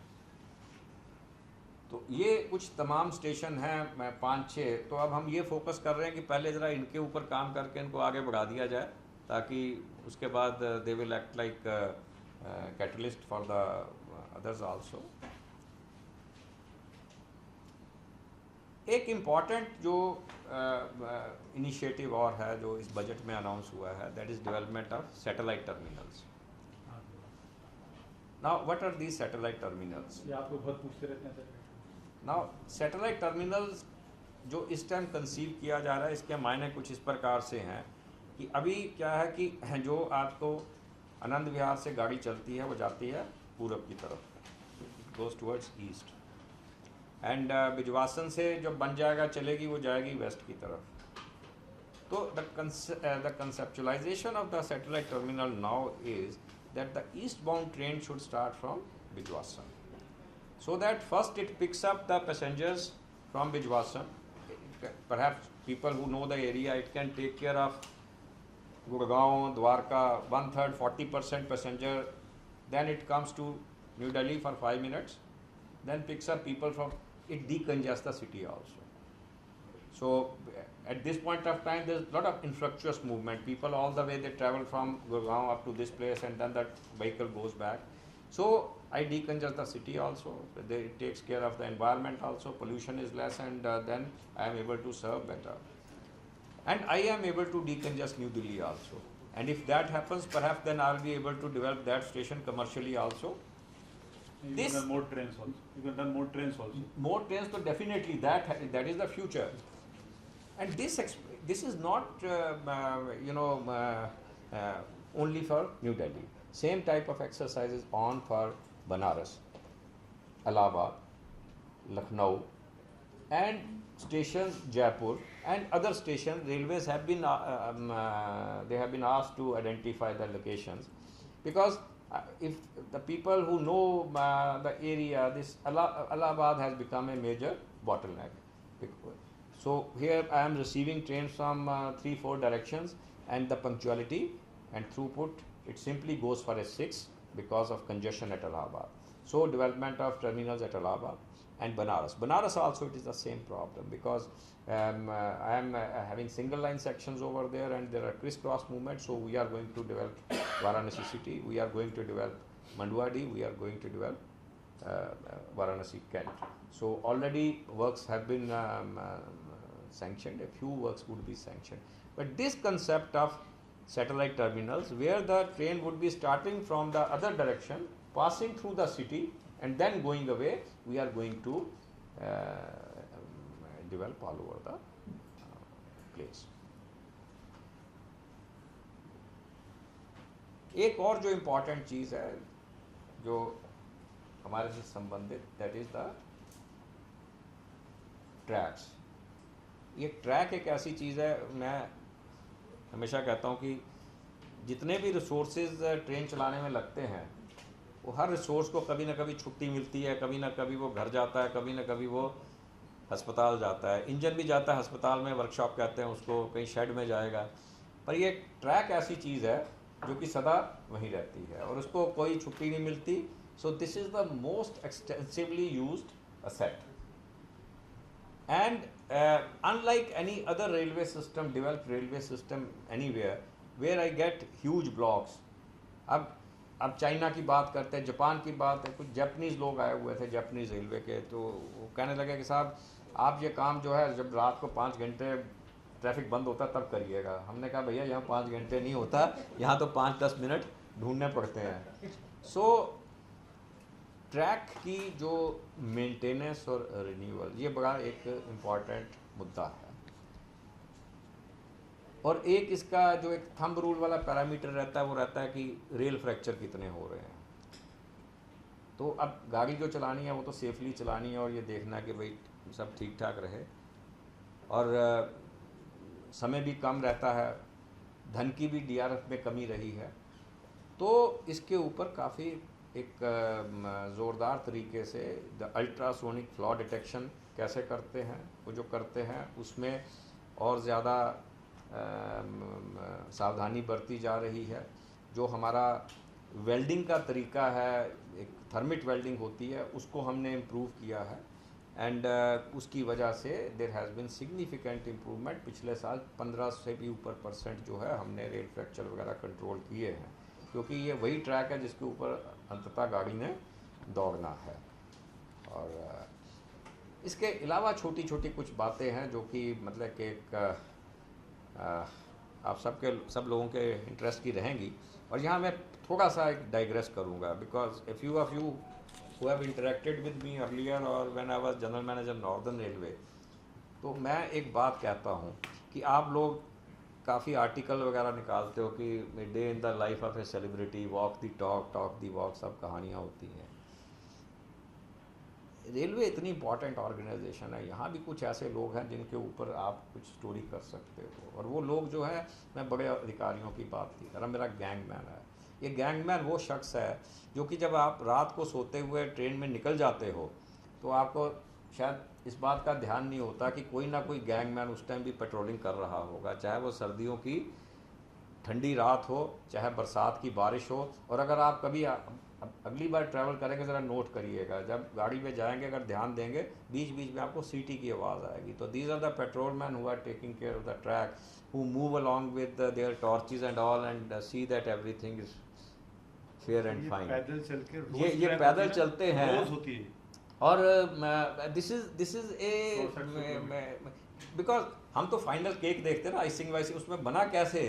तो ये कुछ तमाम station हैं 5-6. तो अब हम ये फोकस कर रहे हैं कि पहले ज़रा इनके ऊपर काम करके इनको आगे बढ़ा दिया जाए, ताकि उसके बाद they will act like catalyst for the others also. एक इम्पॉर्टेंट जो इनिशिएटिव और है जो इस बजट में अनाउंस हुआ है, that is development of satellite terminals. Now what are these satellite terminals? ये आपको बहुत पूछते रहते हैं सर. नाउ सैटेलाइट टर्मिनल्स जो इस टाइम कंसीव किया जा रहा है, इसके मायने कुछ इस प्रकार से हैं कि अभी क्या है कि जो आपको आनंद विहार से गाड़ी चलती है, वो जाती है पूरब की तरफ, goes towards east. And Bijwasan से जब बन जाएगा चलेगी, वो जाएगी वेस्ट की तरफ। तो the conceptualisation of the satellite terminal now is that the east bound train should start from Bijwasan, so that first it picks up the passengers from Bijwasan. Perhaps people who know the area, it can take care of Gurgaon, Dwarka, 1/3, 40% passenger. Then it comes to New Delhi for 5 minutes. Then picks up people from, it decongests the city also. So at this point of time, there's a lot of infructuous movement. People all the way, they travel from Gurgaon up to this place, and then that vehicle goes back. So I decongest the city also. It takes care of the environment also. Pollution is less, and then I am able to serve better. And I am able to decongest New Delhi also. And if that happens, perhaps then I will be able to develop that station commercially also. You This- can run more trains also. You can run more trains also. More trains, so definitely that is the future. And this is not only for New Delhi. Same type of exercise is on for Banaras, Allahabad, Lucknow, and stations Jaipur and other stations. Railways have been they have been asked to identify the locations, because if the people who know the area, this Allahabad has become a major bottleneck. So here I am receiving trains from 3-4 directions, and the punctuality and throughput, it simply goes for a 6 because of congestion at Allahabad. So development of terminals at Allahabad and Banaras. Banaras also, it is the same problem, because I am having single line sections over there, and there are crisscross movements. So we are going to develop Varanasi city, we are going to develop Manduadi, we are going to develop Varanasi Kent. So already works have been sanctioned, a few works would be sanctioned. But this concept of satellite terminals, where the train would be starting from the other direction, passing through the city, and then going away, we are going to develop all over the place. एक और जो important चीज़ है जो हमारे से संबंधित, that is the tracks. ये ट्रैक एक ऐसी चीज़ है, मैं हमेशा कहता हूँ कि जितने भी रिसोर्सेज ट्रेन चलाने में लगते हैं, वो हर रिसोर्स को कभी ना कभी छुट्टी मिलती है, कभी ना कभी वो घर जाता है, कभी ना कभी वो अस्पताल जाता है। इंजन भी जाता है अस्पताल में, वर्कशॉप कहते हैं उसको, कहीं शेड में जाएगा। पर ये ट्रैक ऐसी चीज़ है जो कि सदा वहीं रहती है और उसको कोई छुट्टी नहीं मिलती। So this is the most extensively used asset, and unlike any other railway system, developed railway system anywhere, where I get huge blocks. अब चाइना की बात करते हैं, जापान की बात है, कुछ जापानीज़ लोग आए हुए थे जापानीज़ रेलवे के, तो वो कहने लगे कि साहब आप ये काम जो है जब रात को 5 घंटे ट्रैफिक बंद होता तब करिएगा। हमने कहा भैया यहाँ 5 घंटे नहीं होता, यहाँ तो 5-10 मिनट ढूंढने पड़ते हैं। सो ट्रैक की जो मेंटेनेंस और रिन्यूअल, ये बड़ा एक इम्पॉर्टेंट मुद्दा है। और एक इसका जो एक थंब रूल वाला पैरामीटर रहता है, वो रहता है कि रेल फ्रैक्चर कितने हो रहे हैं। तो अब गाड़ी जो चलानी है वो तो सेफली चलानी है और ये देखना है कि भाई सब ठीक ठाक रहे, और समय भी कम रहता है, धन की भी डीआरएफ में कमी रही है। तो इसके ऊपर काफ़ी एक ज़ोरदार तरीके से द अल्ट्रासोनिक फ्लॉ डिटेक्शन कैसे करते हैं, वो जो करते हैं उसमें और ज़्यादा सावधानी बरती जा रही है। जो हमारा वेल्डिंग का तरीका है, एक थर्मिट वेल्डिंग होती है, उसको हमने इम्प्रूव किया है, एंड उसकी वजह से there has been significant improvement. पिछले साल 15 से भी ऊपर % जो है हमने रेल फ्रैक्चर वगैरह कंट्रोल किए हैं, क्योंकि ये वही ट्रैक है जिसके ऊपर अंततः गाड़ी ने दौड़ना है। और इसके अलावा छोटी छोटी कुछ बातें हैं जो कि मतलब कि एक आप सब लोगों के इंटरेस्ट की रहेंगी। और यहाँ मैं थोड़ा सा एक डाइग्रेस करूँगा, because a few of you who have interacted with me earlier or when I was general manager Northern Railway, तो मैं एक बात कहता हूँ कि आप लोग काफ़ी आर्टिकल वगैरह निकालते हो कि day in the life of a celebrity, walk the talk, talk the walk, सब कहानियाँ होती हैं। रेलवे इतनी इंपॉर्टेंट ऑर्गेनाइजेशन है, यहाँ भी कुछ ऐसे लोग हैं जिनके ऊपर आप कुछ स्टोरी कर सकते हो। और वो लोग जो है, मैं बड़े अधिकारियों की बात की कर रहा, मेरा गैंगमैन है। ये गैंगमैन वो शख्स है जो कि जब आप रात को सोते हुए ट्रेन में निकल जाते हो तो आपको शायद इस बात का ध्यान नहीं होता कि कोई ना कोई गैंगमैन उस टाइम भी पेट्रोलिंग कर रहा होगा, चाहे वो सर्दियों की ठंडी रात हो, चाहे बरसात की बारिश हो। और अगर आप कभी अगली बार ट्रैवल करेंगे ज़रा नोट करिएगा, जब गाड़ी में जाएंगे अगर ध्यान देंगे बीच बीच में आपको सीटी की आवाज़ आएगी। तो these are the patrolman who are taking care of the track, who move along with their torches and all and see that everything is fair and fine. पैदल चल के ये पैदल चलते हैं रोज होती है। और दिस इज ए बिकॉज हम तो फाइनल केक देखते हैं ना, आइसिंग वाइसिंग, उसमें बना कैसे,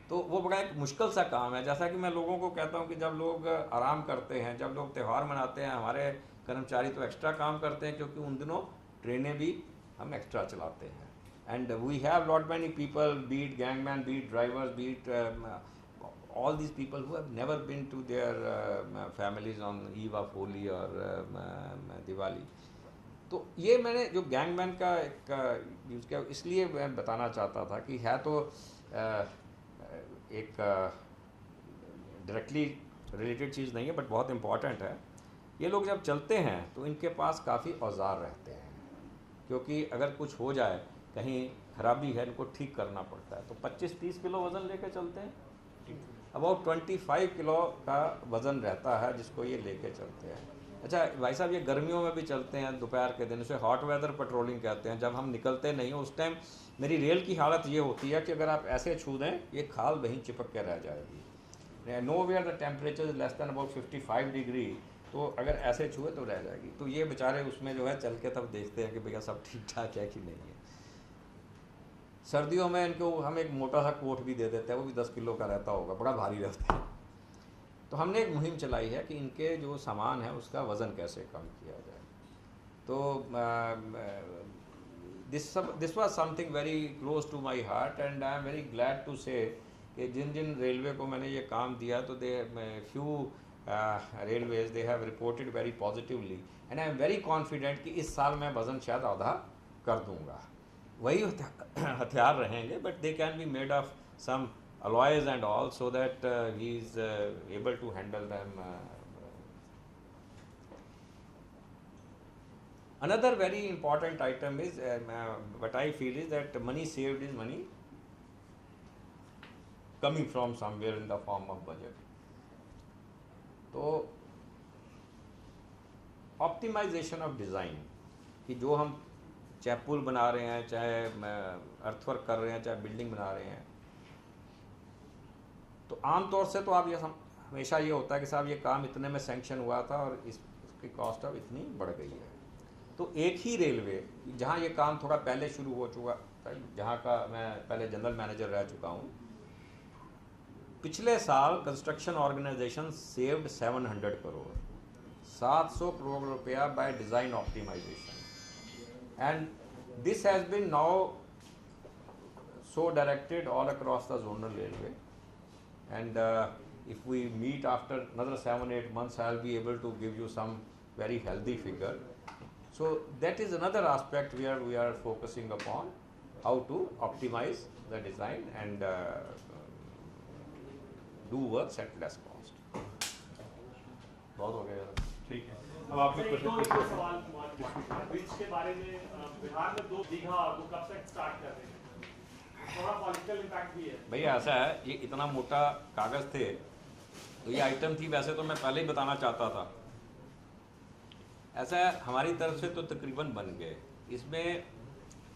तो वो बड़ा एक मुश्किल सा काम है। जैसा कि मैं लोगों को कहता हूँ कि जब लोग आराम करते हैं, जब लोग त्यौहार मनाते हैं, हमारे कर्मचारी तो एक्स्ट्रा काम करते हैं क्योंकि उन दिनों ट्रेनें भी हम एक्स्ट्रा चलाते हैं। And we have lot many people, beat gangman, beat drivers, beat all these people who have never been to their families on eve of Holi or Diwali। तो ये मैंने जो गैंगमैन का एक यूज़ किया, इसलिए मैं बताना चाहता था कि है तो एक डायरेक्टली रिलेटेड चीज़ नहीं है बट बहुत इम्पॉर्टेंट है। ये लोग जब चलते हैं तो इनके पास काफ़ी औजार रहते हैं, क्योंकि अगर कुछ हो जाए, कहीं खराबी है, इनको ठीक करना पड़ता है। तो 25-30 किलो वज़न लेके चलते हैं, अबाउट 25 किलो का वज़न रहता है जिसको ये लेके चलते हैं। अच्छा भाई साहब, ये गर्मियों में भी चलते हैं, दोपहर के दिन, उसे हॉट वेदर पेट्रोलिंग कहते हैं। जब हम निकलते नहीं हो उस टाइम मेरी रेल की हालत ये होती है कि अगर आप ऐसे छू दें, ये खाल वहीं चिपक के रह जाएगी। Nowhere the temperature is less than about 55 degree, तो अगर ऐसे छुए तो रह जाएगी। तो ये बेचारे उसमें जो है चल के तब देखते हैं कि भैया सब ठीक ठाक है कि नहीं है। सर्दियों में इनको हम एक मोटा सा कोट भी दे देते हैं, वो भी 10 किलो का रहता होगा, बड़ा भारी रहता है। तो हमने एक मुहिम चलाई है कि इनके जो सामान है उसका वज़न कैसे कम किया जाए। तो this was something very close to my heart and I am very glad to say कि जिन जिन रेलवे को मैंने ये काम दिया तो the few railways they have reported very positively and I am very confident कि इस साल मैं वज़न शायद आधा कर दूँगा। वही हथियार रहेंगे but they can be made of some alloys and all so that he is able to handle them. Another very important item is what I feel is that money saved is money coming from somewhere in the form of budget. तो optimisation of design कि जो हम चाहे पुल बना रहे हैं, चाहे earthwork कर रहे हैं, चाहे बिल्डिंग बना रहे हैं, तो आम तौर से तो आप ये हमेशा ये होता है कि साहब ये काम इतने में सैंक्शन हुआ था और इसकी कॉस्ट अब इतनी बढ़ गई है। तो एक ही रेलवे जहाँ ये काम थोड़ा पहले शुरू हो चुका था, जहाँ का मैं पहले जनरल मैनेजर रह चुका हूँ, पिछले साल construction organisation saved 700 crore, 700 crore रुपया by design optimisation. And this has been now so directed all across the zonal railway. And if we meet after another 7-8 months, I'll be able to give you some very healthy figure. So that is another aspect where we are focusing upon how to optimize the design and do works at less cost. बहुत हो गया यार। ठीक है, अब आप भी दो क्वेश्चन सवाल ब्रिज के बारे में। बिहार में 2 दीघा वो कब तक स्टार्ट कर रहे हैं? थोड़ा पॉलिटिकल इम्पैक्ट भी है भैया ऐसा है, ये इतना मोटा कागज़ थे तो ये आइटम थी, वैसे तो मैं पहले ही बताना चाहता था। ऐसा है, हमारी तरफ से तो तकरीबन बन गए, इसमें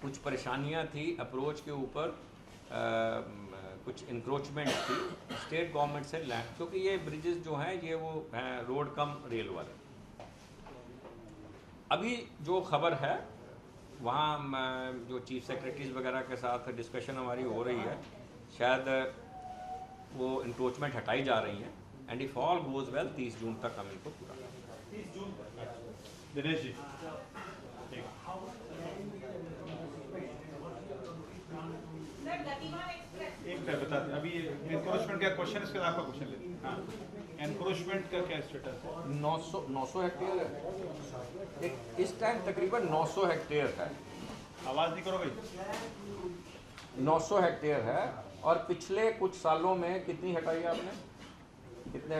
कुछ परेशानियां थी अप्रोच के ऊपर, कुछ इंक्रोचमेंट थी स्टेट गवर्नमेंट से लैंड, क्योंकि ये ब्रिजेस जो हैं ये वो हैं रोड कम रेल वाले। अभी जो खबर है वहाँ जो चीफ सेक्रेटरीज वगैरह के साथ डिस्कशन हमारी हो रही है, शायद वो इंक्रोचमेंट हटाई जा रही हैं and if all goes well 30 जून तक हम इनको पूरा करेंगे। 30 जून दिनेश जी, सर, गतिमान एक्सप्रेस है बताते हैं। अभी एनक्रोचमेंट का क्वेश्चन, इसके बाद आपका क्वेश्चन लेते हैं। हाँ, एनक्रोचमेंट का क्या स्टेटस है? 900 हेक्टेयर है इस टाइम, तकरीबन 900 हेक्टेयर है। आवाज़ नहीं करो भाई। 900 हेक्टेयर है। और पिछले कुछ सालों में कितनी हटाई है आपने? कितने?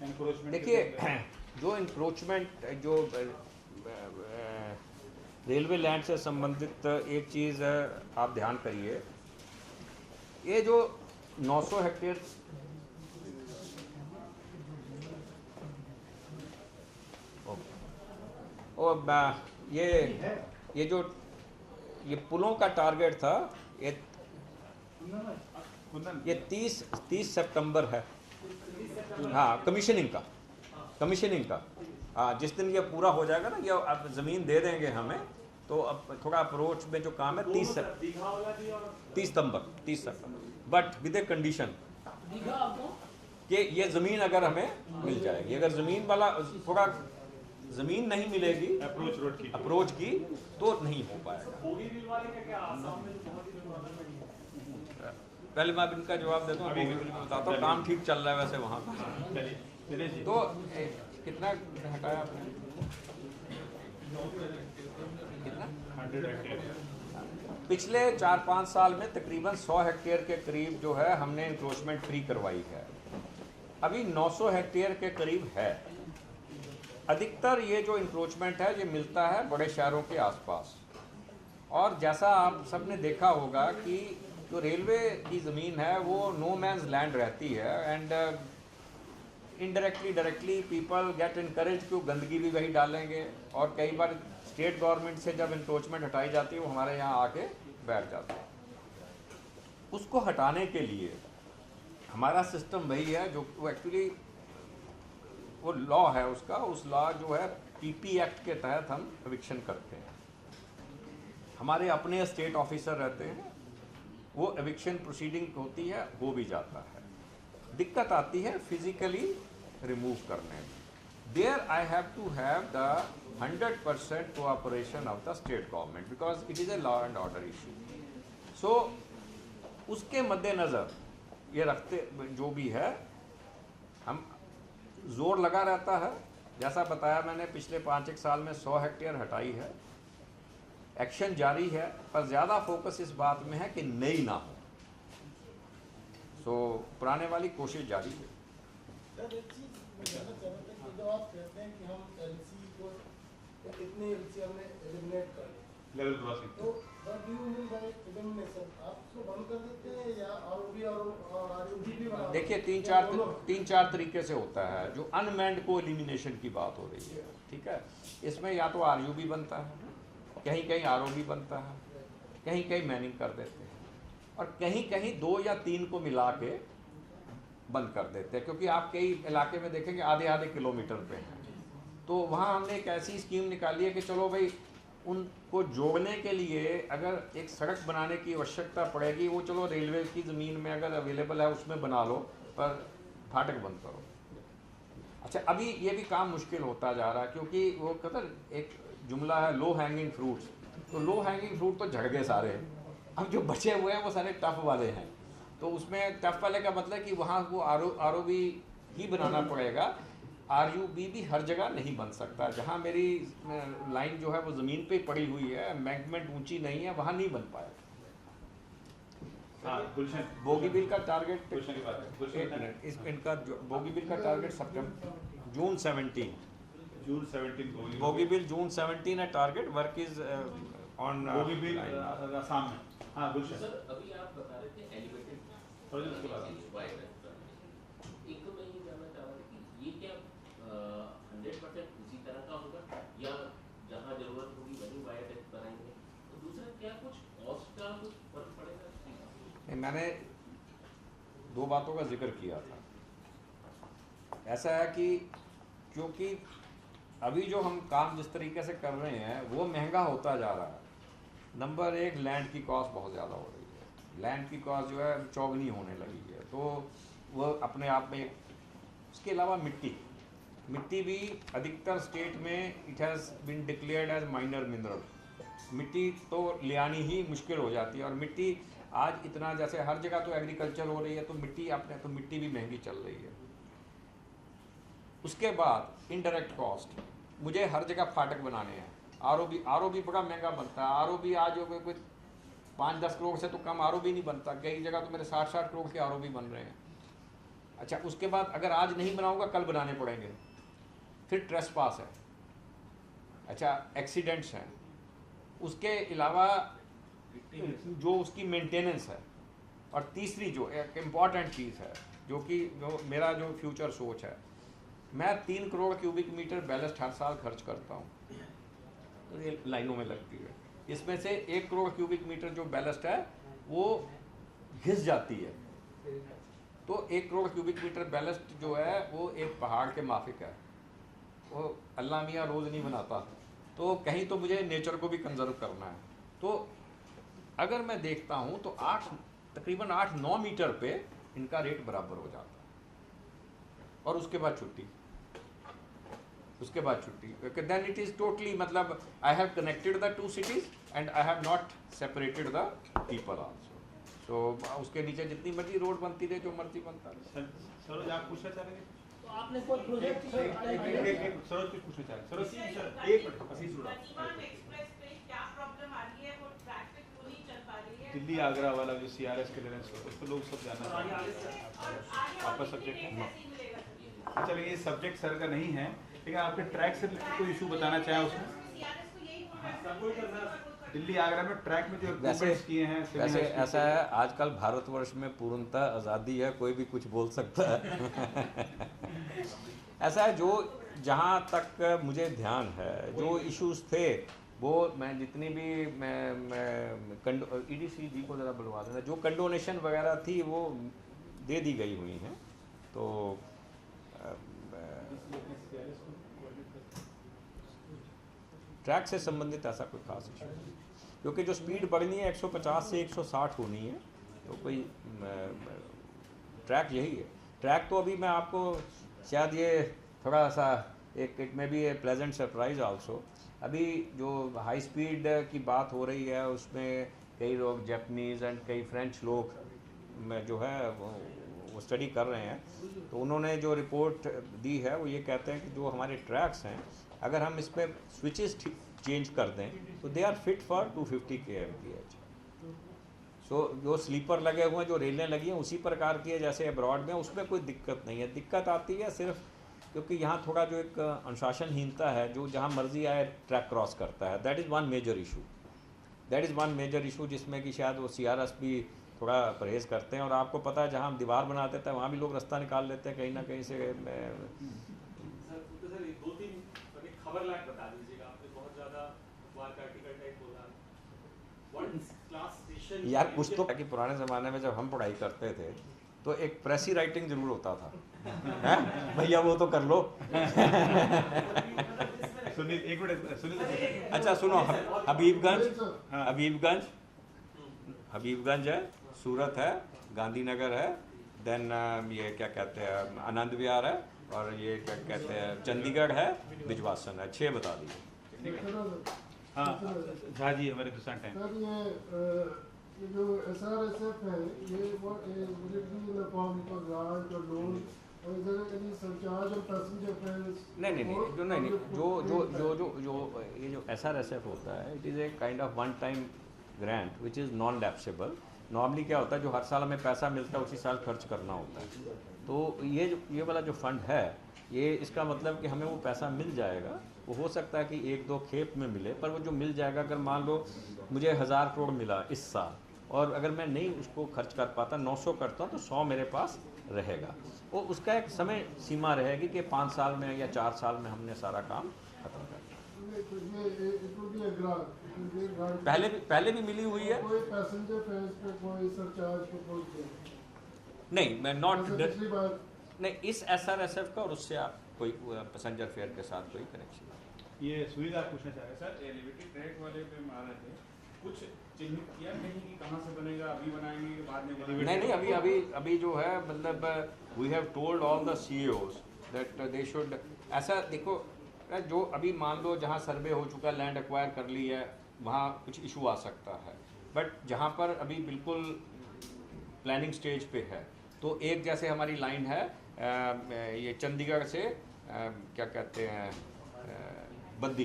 एनक्रोचमेंट देखिए, जो इंक्रोचमेंट, जो रेलवे लैंड से संबंधित एक चीज़ आप ध्यान करिए, ये जो 900 हेक्टेयर और ये जो ये पुलों का टारगेट था, ये 30 सितंबर है। हाँ, कमीशनिंग का। हाँ, जिस दिन ये पूरा हो जाएगा ना, ये अब ज़मीन दे देंगे हमें, तो अब थोड़ा अप्रोच में जो काम है 30 सितंबर, बट विद ए कंडीशन कि ये ज़मीन अगर हमें मिल जाएगी। अगर ज़मीन वाला थोड़ा ज़मीन नहीं मिलेगी अप्रोच की तो नहीं हो पाएगा। पहले मैं इनका जवाब देता हूँ, बताता हूँ। काम ठीक चल रहा है वैसे वहाँ पर। तो कितना हटाया आपने? कितना? 100 हेक्टेयर। पिछले 4-5 साल में तकरीबन 100 हेक्टेयर के करीब जो है हमने इंक्रोचमेंट फ्री करवाई है। अभी 900 हेक्टेयर के करीब है। अधिकतर ये जो इंक्रोचमेंट है ये मिलता है बड़े शहरों के आसपास। और जैसा आप सब ने देखा होगा कि जो रेलवे की ज़मीन है वो नो मैंस लैंड रहती है, and indirectly directly people get encourage कि वो गंदगी भी वही डालेंगे। और कई बार स्टेट गवर्नमेंट से जब इंक्रोचमेंट हटाई जाती है वो हमारे यहाँ आके बैठ जाते हैं। उसको हटाने के लिए हमारा सिस्टम वही है जो वो एक्चुअली वो लॉ है उसका, उस लॉ जो है पीपी एक्ट के तहत हम एविक्शन करते हैं। हमारे अपने स्टेट ऑफिसर रहते हैं, वो एविक्शन प्रोसीडिंग होती है, हो भी जाता है। दिक्कत आती है फिजिकली रिमूव करने में। There I have to have the 100% cooperation of the state government because it is a law and order issue. So उसके मद्देनज़र ये रखते जो भी है, हम जोर लगा रहता है। जैसा बताया मैंने, पिछले 5-1 साल में 100 हेक्टेयर हटाई है। एक्शन जारी है, पर ज़्यादा फोकस इस बात में है कि नई ना हो। सो पुराने वाली कोशिश जारी है। सर, एक चीज़ मैं जानना चाह रहा था कि जब आप कहते हैं कि हम एलसी को इतनी एलसी हमने एलिमिनेट कर ली, लेवल क्रॉसिंग, तो what do you mean by elimination? आप उसको बंद कर देते हैं या आरओबी और आरओबी भी बना? देखिए, 3-4 तरीके से होता है। जो अनमैन्ड को एलिमिनेशन की बात हो रही है, ठीक है, इसमें या तो आरयूबी बनता है, कहीं कहीं आरओबी बनता है, कहीं कहीं मैनिंग कर देते हैं, और कहीं कहीं 2 या 3 को मिला के बंद कर देते हैं। क्योंकि आप कई इलाके में देखेंगे आधे किलोमीटर पे हैं, तो वहाँ हमने एक ऐसी स्कीम निकाली है कि चलो भाई, उनको जोड़ने के लिए अगर एक सड़क बनाने की आवश्यकता पड़ेगी, वो चलो रेलवे की ज़मीन में अगर अवेलेबल है उसमें बना लो, पर फाटक बंद करो। अच्छा, अभी ये भी काम मुश्किल होता जा रहा है, क्योंकि वो कहते एक जुमला है लो हैंगिंग फ्रूट्स, तो लो हैंगिंग फ्रूट तो झड़ गए सारे। अब जो बचे हुए हैं वो सारे टफ वाले हैं। तो उसमें टफ वाले का मतलब कि वहाँ वो आरओबी ही बनाना पड़ेगा। आरयूबी भी हर जगह नहीं बन सकता। जहाँ मेरी लाइन जो है वो ज़मीन पे पड़ी हुई है, एम्बैंकमेंट ऊंची नहीं है, वहाँ नहीं बन पाएगा। हाँ, गुलशन, बोगीबिल का टारगेट, गुलशन की बात है, गुलशन एक मिनट, इनका बोगीबिल का टारगेट जून 17। बोगीबिल जून 17 है target. Work is on Bogibeel Assam में। हाँ, गुलशन, सर, अभी आप बता रहे थे एलिवेटेड थोड़ी देर उसके बाद। एक तो मैं ये जानना चाह रहा था कि ये क्या 100% उसी तरह का होगा या जहाँ जरूरत होगी वहीं बायोटेक बनाएंगे? तो दूसरा, क्या कुछ कॉस्ट का कुछ फर्क पड़ेगा? मैंने 2 बातों का जिक्र किया था। ऐसा है कि क्योंकि अभी जो हम काम जिस तरीके से कर रहे हैं वो महंगा होता जा रहा है। नंबर 1, लैंड की कॉस्ट बहुत ज़्यादा हो रही है। लैंड की कॉस्ट जो है चौगनी होने लगी है, तो वो अपने आप में। उसके अलावा मिट्टी भी अधिकतर स्टेट में it has been declared as minor mineral. मिट्टी तो ले आनी ही मुश्किल हो जाती है, और मिट्टी आज इतना जैसे हर जगह तो एग्रीकल्चर हो रही है, तो मिट्टी आपने तो मिट्टी भी महंगी चल रही है। उसके बाद इनडायरेक्ट कॉस्ट, मुझे हर जगह फाटक बनाने हैं। आरओबी बड़ा महंगा बनता है। आरओबी आज कोई 5-10 करोड़ से तो कम आरओबी नहीं बनता, कई जगह तो मेरे 60-60 करोड़ के आरओबी बन रहे हैं। अच्छा, उसके बाद अगर आज नहीं बनाऊंगा कल बनाने पड़ेंगे। फिर ट्रेसपास है, अच्छा एक्सीडेंट्स हैं, उसके अलावा जो उसकी मेंटेनेंस है, और तीसरी जो एक इम्पॉर्टेंट चीज़ है जो मेरा जो फ्यूचर सोच है, मैं 3 करोड़ क्यूबिक मीटर बैलेस्ट हर साल खर्च करता हूँ, तो ये लाइनों में लगती है। इसमें से 1 करोड़ क्यूबिक मीटर जो बैलेस्ट है वो घिस जाती है, तो 1 करोड़ क्यूबिक मीटर बैलेस्ट जो है वो एक पहाड़ के माफिक है। वो अल्लाह मियाँ रोज़ नहीं बनाता, तो कहीं तो मुझे नेचर को भी कंजर्व करना है। तो अगर मैं देखता हूँ तो तकरीबन 8-9 मीटर पे इनका रेट बराबर हो जाता है, और उसके बाद छुट्टी, देन इट इज़ टोटली, मतलब I have connected the 2 cities and I have not separated the people also. तो उसके नीचे जितनी मर्जी रोड बनती रहे, जो मर्जी बनता रहे। सरोज आप पूछना चाह रहे हैं? तो आपने कोई प्रोजेक्ट सरोज कुछ पूछना चाह रहे हैं? सरोज एक मिनट, आशीष उड़ा। दिल्ली आगरा वाला जो CRS क्लियरेंस है, उसको लोग सब जानना चाहते हैं। आपका सब्जेक्ट है? चलिए, ये सब्जेक्ट सर का नहीं है, लेकिन आपके ट्रैक से रिलेटेड कोई इशू बताना चाहें उसमें? दिल्ली आगरा में ट्रैक में जो इक्विपमेंट्स किए हैं, वैसे ऐसा है, आजकल भारतवर्ष में पूर्णतः आज़ादी है, कोई भी कुछ बोल सकता है। ऐसा है, जो जहाँ तक मुझे ध्यान है, जो इश्यूज थे वो मैं जितनी भी EDC जी को ज़रा बुलवा देना, जो कंडोनेशन वगैरह थी वो दे दी गई हुई हैं। तो ट्रैक से संबंधित ऐसा कोई खास इशू नहीं, क्योंकि जो स्पीड बढ़नी है 150 से 160 होनी है, तो कोई ट्रैक यही है। ट्रैक तो अभी मैं आपको शायद ये थोड़ा सा इट में भी ए प्लेजेंट सरप्राइज आल्सो, अभी जो हाई स्पीड की बात हो रही है उसमें कई लोग जापानीज़ एंड कई फ्रेंच लोग में जो है वो स्टडी कर रहे हैं। तो उन्होंने जो रिपोर्ट दी है वो ये कहते हैं कि जो हमारे ट्रैक्स हैं, अगर हम इसमें स्विचेस चेंज कर दें तो they are fit for 250 kmph। So जो स्लीपर लगे हुए हैं, जो रेलें लगी हैं, उसी प्रकार की है जैसे अब्रॉड में, उसमें कोई दिक्कत नहीं है। दिक्कत आती है सिर्फ क्योंकि यहाँ थोड़ा जो एक अनुशासनहीनता है, जो जहाँ मर्जी आए ट्रैक क्रॉस करता है। That is one major issue जिसमें कि शायद वो CRS भी थोड़ा परहेज़ करते हैं। और आपको पता है, जहाँ हम दीवार बना देते हैं वहाँ भी लोग रास्ता निकाल लेते हैं कहीं ना कहीं से। सर 2-3 खबर लायक बता दीजिएगा, आपने बहुत ज़्यादा आर्टिकल टाइप बोला। क्लास स्टेशन यार कुछ तो कि पुराने ज़माने में जब हम पढ़ाई करते थे तो एक प्रेसी राइटिंग जरूर होता था, हैं भैया वो तो कर लो। सुनील, एक मिनट सुनील। अच्छा सुनो, हबीबगंज है, सूरत है, गांधीनगर है, देन ये क्या कहते हैं आनंद विहार है, और ये क्या कहते हैं चंडीगढ़ है, बिजवासन है। 6 बता दीजिए। हाँ झा जी हमारे दूसरा टाइम। सर ये जो SRSF है, ये नहीं, जो ये जो SRSF होता है, it is a kind of one time grant which is non lapsable. Normally क्या होता है, जो हर साल हमें पैसा मिलता है उसी साल खर्च करना होता है। तो ये वाला जो फंड है, ये इसका मतलब कि हमें वो पैसा मिल जाएगा। वो हो सकता है कि 1-2 खेप में मिले, पर वो जो मिल जाएगा, अगर मान लो मुझे 1000 करोड़ मिला इस साल, और अगर मैं नहीं उसको खर्च कर पाता, 900 करता हूँ, तो 100 मेरे पास रहेगा। और उसका एक समय सीमा रहेगी कि 5 साल में या 4 साल में हमने सारा काम खत्म कर दिया। पहले भी मिली हुई है। कोई पैसेंजर फेयर्स पे कोई सरचार्ज पे कोई नहीं, मैं नॉट पिछली बार नहीं, इस SRSF का और उससे आप कोई पैसेंजर फेयर के साथ कोई कनेक्शन नहीं। ये सुनील आप पूछना चाह रहे हैं? सर एलिवेटेड ट्रैक वाले पे हम आ रहे थे, कुछ चिन्हित किया नहीं कि कहाँ से बनेगा, अभी बनाएंगे बाद में बनाएंगे? नहीं, अभी जो है, मतलब we have told all the CEOs that they should. ऐसा देखो, जो अभी मान लो जहाँ सर्वे हो चुका है, लैंड एक्वायर कर ली है, वहाँ कुछ इशू आ सकता है। बट जहाँ पर अभी बिल्कुल प्लानिंग स्टेज पे है, तो एक जैसे हमारी लाइन है ये चंडीगढ़ से क्या कहते हैं बद्दी,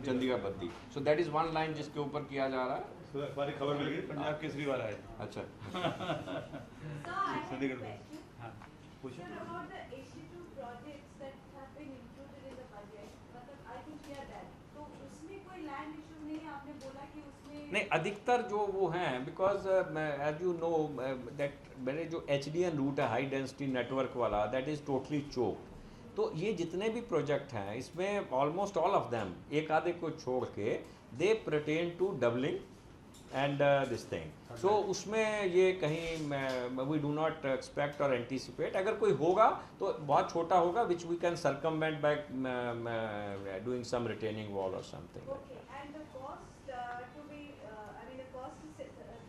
चंडीगढ़ बद्दी, सो दैट इज़ वन लाइन जिसके ऊपर किया जा रहा है। तो हमारी खबर मिल गई पंजाब केसरी वाला है। अच्छा चंडीगढ़ में। हाँ पूछो। Sir, about the AC2 projects that have been included in the budget, मतलब I could hear that. तो उसमें कोई land issue नहीं है, आपने बोला कि उसमें नहीं, अधिकतर जो वो हैं because as you know that मेरे जो HDN रूट है हाई डेंसिटी नेटवर्क वाला, दैट इज़ टोटली चोक। तो ये जितने भी प्रोजेक्ट हैं इसमें ऑलमोस्ट ऑल ऑफ देम, एक आधे को छोड़ के, they pertain to doubling and this thing. So उसमें ये कहीं वी डू नॉट एक्सपेक्ट और एंटीसिपेट, अगर कोई होगा तो बहुत छोटा होगा which we can circumvent by doing some retaining wall और something. okay, and the cost to be, I mean the cost is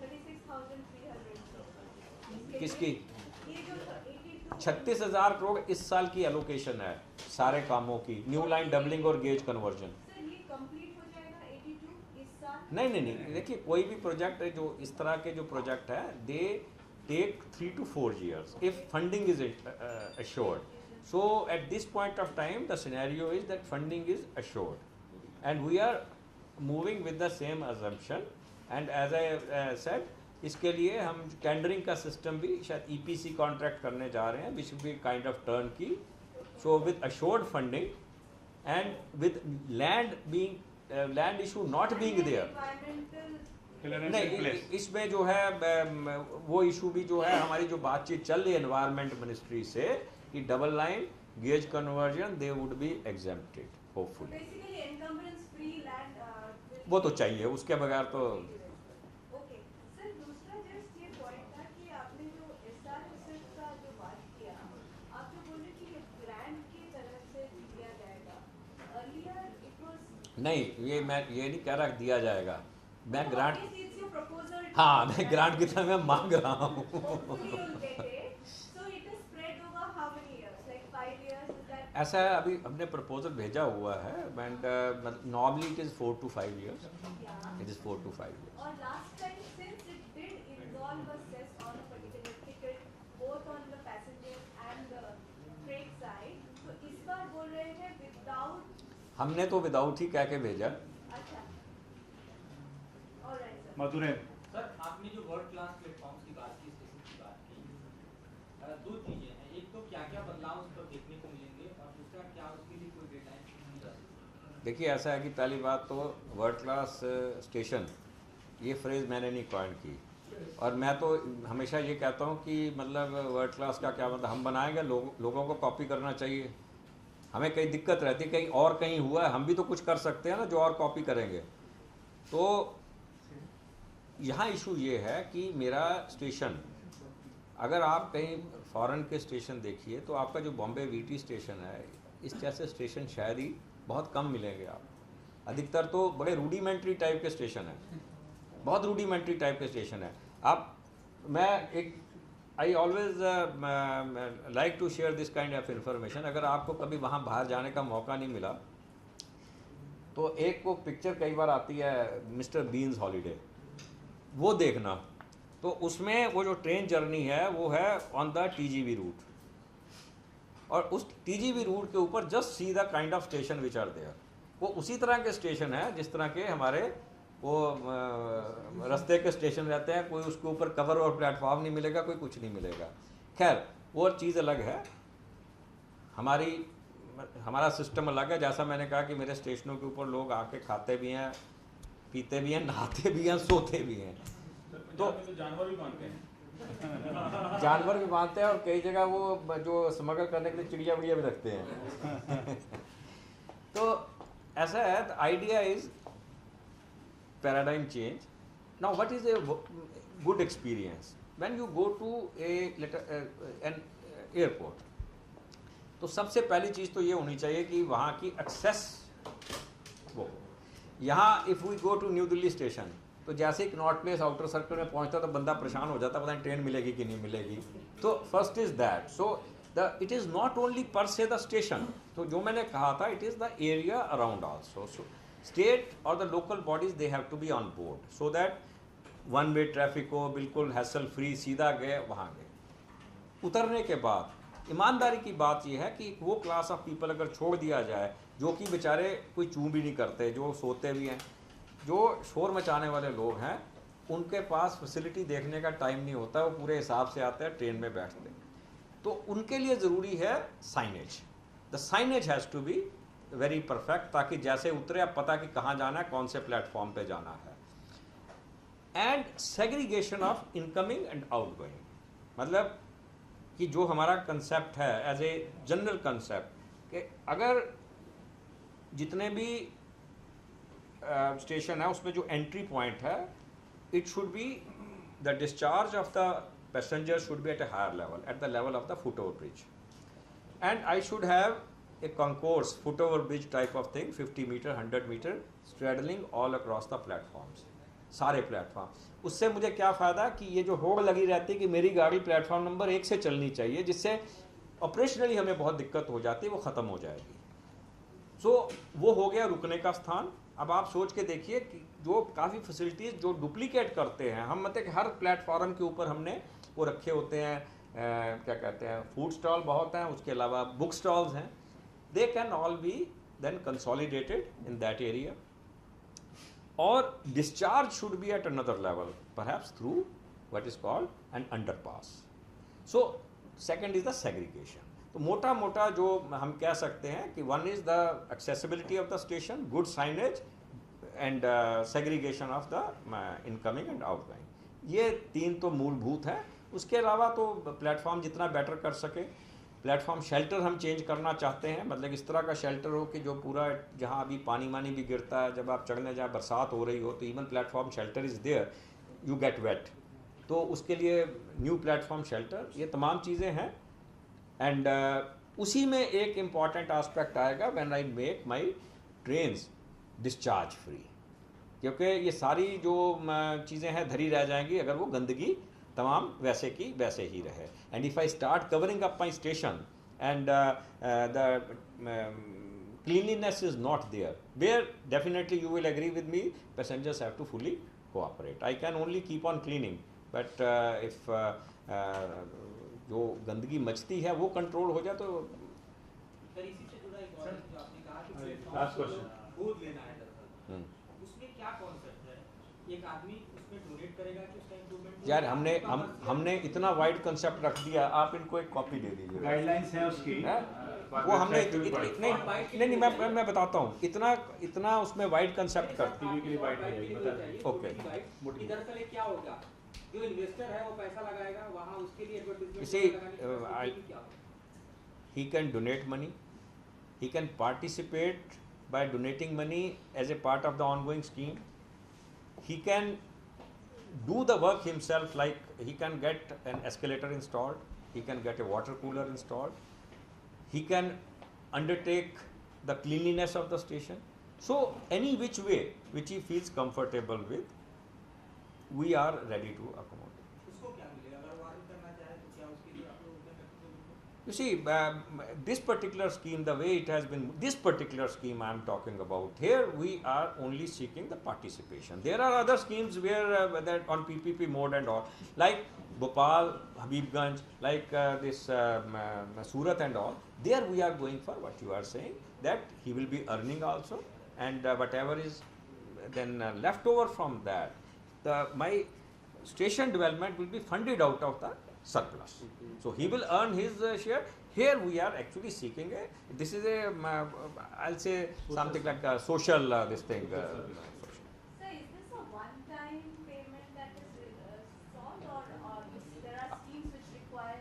36,300 crore. किसकी? ये जो 82 36,000 करोड़ इस साल की एलोकेशन है सारे कामों की, न्यू लाइन डबलिंग और गेज कन्वर्जन। सर ये कंप्लीट हो जाएगा 82 इस साल? नहीं, देखिए कोई भी प्रोजेक्ट है जो इस तरह के जो प्रोजेक्ट है, they take 3 to 4 years if funding is assured. So at this point of time the scenario is that funding is assured and we are moving with the same assumption, and as I said, इसके लिए हम tendering का system भी शायद EPC contract करने जा रहे हैं which will be kind of turnkey, so with assured funding and with land being land issue not being there. Environmental नहीं, इसमें जो है वो इशू भी जो है हमारी जो बातचीत चल रही है एनवायरनमेंट मिनिस्ट्री से कि double line gauge conversion they would be exempted hopefully. basically encumbrance free land वो तो चाहिए, उसके बगैर तो ओके सर। दूसरा जस्ट ये पॉइंट था कि आपने जो SRSS का जो बात किया, आप जो बोले कि ये ग्रांट की तरफ से दिया जाएगा, अर्लियर इट वाज नहीं, ये मैं ये नहीं कह रहा दिया जाएगा, मैं ग्रांट, इट्स योर प्रपोजल। हाँ मैं ग्रांट की तरह मैं मांग रहा हूँ। Hopefully you'll get it. So it is spread over how many years? Like 5 years? Is that? ऐसा है, अभी हमने प्रपोजल भेजा हुआ है and normally it is 4 to 5 years, Yeah. It is 4 to 5 years। Or last time, since it did involve a cess on a particular ticket, both on the passenger and the freight side, तो इस बार बोल रहे हैं without, हमने तो without ही कह के भेजा। अच्छा, alright sir. मधुरेन। सर आपने जो वर्ल्ड क्लास प्लेटफॉर्म्स की बात की, स्टेशन की बात की, दो चीजें हैं, एक तो क्या क्या बदलाव उस पर देखने को मिलेंगे और दूसरा क्या उसके लिए कोई डेडलाइन? देखिए ऐसा है कि पहली बात तो वर्ल्ड क्लास स्टेशन, ये फ्रेज़ मैंने नहीं कॉइन की, और मैं तो हमेशा ये कहता हूँ कि मतलब वर्ल्ड क्लास का क्या मतलब, हम बनाएंगे, लोगों को कॉपी करना चाहिए। हमें कहीं दिक्कत रहती है, कहीं और कहीं हुआ है, हम भी तो कुछ कर सकते हैं ना जो और कॉपी करेंगे। तो यहाँ इशू ये है कि मेरा स्टेशन, अगर आप कहीं फॉरेन के स्टेशन देखिए तो आपका जो बॉम्बे VT स्टेशन है, इस जैसे स्टेशन शायद ही बहुत कम मिलेंगे आप, अधिकतर तो बड़े रूडिमेंट्री टाइप के स्टेशन हैं, बहुत रूडिमेंट्री टाइप के स्टेशन है। आप मैं एक I always like to share this kind of information. अगर आपको कभी वहाँ बाहर जाने का मौका नहीं मिला तो एक वो पिक्चर कई बार आती है मिस्टर बीन्स हॉलीडे, वो देखना। तो उसमें वो जो ट्रेन जर्नी है वो है ऑन द TGV रूट, और उस TGV रूट के ऊपर just see the kind of station which are there. वो उसी तरह के स्टेशन है जिस तरह के हमारे वो रास्ते के स्टेशन रहते हैं, कोई उसके ऊपर कवर और प्लेटफॉर्म नहीं मिलेगा, कोई कुछ नहीं मिलेगा। खैर वो चीज़ अलग है, हमारा सिस्टम अलग है। जैसा मैंने कहा कि मेरे स्टेशनों के ऊपर लोग आके खाते भी हैं, पीते भी हैं, नहाते भी हैं, सोते भी हैं। तो जानवर भी मानते हैं। जानवर भी मानते हैं, और कई जगह वो जो स्मगल करने के लिए चिड़िया विड़िया भी रखते हैं। तो ऐसा है, the idea is paradigm change. Now what is a good experience when you go to an airport? तो सबसे पहली चीज़ तो ये होनी चाहिए कि वहाँ की एक्सेस, वो यहाँ if we go to New Delhi station, तो जैसे ही कनॉट प्लेस आउटर सर्कल में पहुंचता तो बंदा परेशान हो जाता, पता नहीं ट्रेन मिलेगी कि नहीं मिलेगी। तो first is that, so it is not only per se the station, तो जो मैंने कहा था it is the area around also. So state और the local bodies they have to be on board, so that one way traffic हो, बिल्कुल hassle free, सीधा गए वहाँ गए। उतरने के बाद ईमानदारी की बात यह है कि वो क्लास ऑफ पीपल अगर छोड़ दिया जाए जो कि बेचारे कोई चूं भी नहीं करते, जो सोते भी हैं, जो शोर मचाने वाले लोग हैं, उनके पास फैसिलिटी देखने का टाइम नहीं होता, वो पूरे हिसाब से आते हैं, ट्रेन में बैठते हैं। तो उनके लिए ज़रूरी है signage. The signage has to be very perfect, ताकि जैसे उतरे आप पता कि कहाँ जाना है, कौन से प्लेटफॉर्म पे जाना है। And segregation of incoming and outgoing, मतलब कि जो हमारा कंसेप्ट है एज ए जनरल कंसेप्ट कि अगर जितने भी स्टेशन है उसमें जो एंट्री पॉइंट है, it should be the discharge of the passenger should be at a higher level, at the level of the foot over bridge, and I should have a concourse foot over bridge type of thing, 50 meter 100 meter straddling all across the platforms, सारे platform. उससे मुझे क्या फ़ायदा कि ये जो होड़ लगी रहती है कि मेरी गाड़ी प्लेटफॉर्म नंबर 1 से चलनी चाहिए, जिससे ऑपरेशनली हमें बहुत दिक्कत हो जाती है, वो ख़त्म हो जाएगी। सो वो हो गया रुकने का स्थान। अब आप सोच के देखिए कि जो काफ़ी फैसिलिटीज़ जो डुप्लीकेट करते हैं हम, मतलब कि हर प्लेटफॉर्म के ऊपर हमने वो रखे होते हैं, क्या कहते हैं, फूड स्टॉल बहुत हैं, उसके अलावा बुक स्टॉल्स हैं। They can all be then consolidated in that area, or discharge should be at another level, perhaps through what is called an underpass. So second is the segregation. तो मोटा मोटा जो हम कह सकते हैं कि one is the accessibility of the station, good signage and segregation of the incoming and outgoing. ये तीन तो मूलभूत हैं। उसके अलावा तो प्लेटफॉर्म जितना बेटर कर सके, प्लेटफॉर्म शेल्टर हम चेंज करना चाहते हैं, मतलब इस तरह का शेल्टर हो कि जो पूरा, जहाँ अभी पानी वानी भी गिरता है, जब आप चढ़ने जहाँ बरसात हो रही हो तो even platform shelter is there, you get wet, तो उसके लिए न्यू प्लेटफॉर्म शेल्टर, ये तमाम चीज़ें हैं। एंड उसी में एक इम्पॉर्टेंट आस्पेक्ट आएगा when I make my trains discharge free, क्योंकि ये सारी जो चीज़ें हैं धरी रह जाएंगी अगर वो गंदगी तमाम वैसे की वैसे ही रहे। And if I start covering up my station and the cleanliness is not there, where definitely you will agree with me, passengers have to fully cooperate. I can only keep on cleaning, but if जो गंदगी मचती है वो control हो जाए तो। Sir इसी से जुड़ा एक और जो आपने कहा कि लास्ट क्वेश्चन गोद लेना है दरअसल, उसमें क्या कॉन्सेप्ट है? एक आदमी उसमें डोनेट करेगा कि उसका इंप्रूवमेंट? यार हमने इतना वाइड कंसेप्ट रख दिया, आप इनको एक कॉपी दे दीजिए। गाइडलाइंस हैं उसकी, वो हमने नहीं मैं बताता हूँ, इतना उसमें वाइड कंसेप्ट करती टीवी के लिए वाइड है। ओके, दरअसल क्या होगा, जो इन्वेस्टर है वो पैसा लगाएगा वहाँ, उसके लिए he can donate money, he can participate by donating money as a part of the ongoing scheme, he can do the work himself, like he can get an escalator installed, he can get a water cooler installed, he can undertake the cleanliness of the station. So any which way which he feels comfortable with, we are ready to accommodate. You see, this particular scheme, the way it has been, this particular scheme I am talking about, here we are only seeking the participation. There are other schemes where that on PPP mode and all, like Bhopal, Habibganj, like this Surat and all, there we are going for what you are saying, that he will be earning also, and whatever is then left over from that, my station development will be funded out of the surplus. So he will earn his share. Here we are actually seeking this is a, I'll say something like a social this thing. So is this a one-time payment that is sought, or there are schemes which require?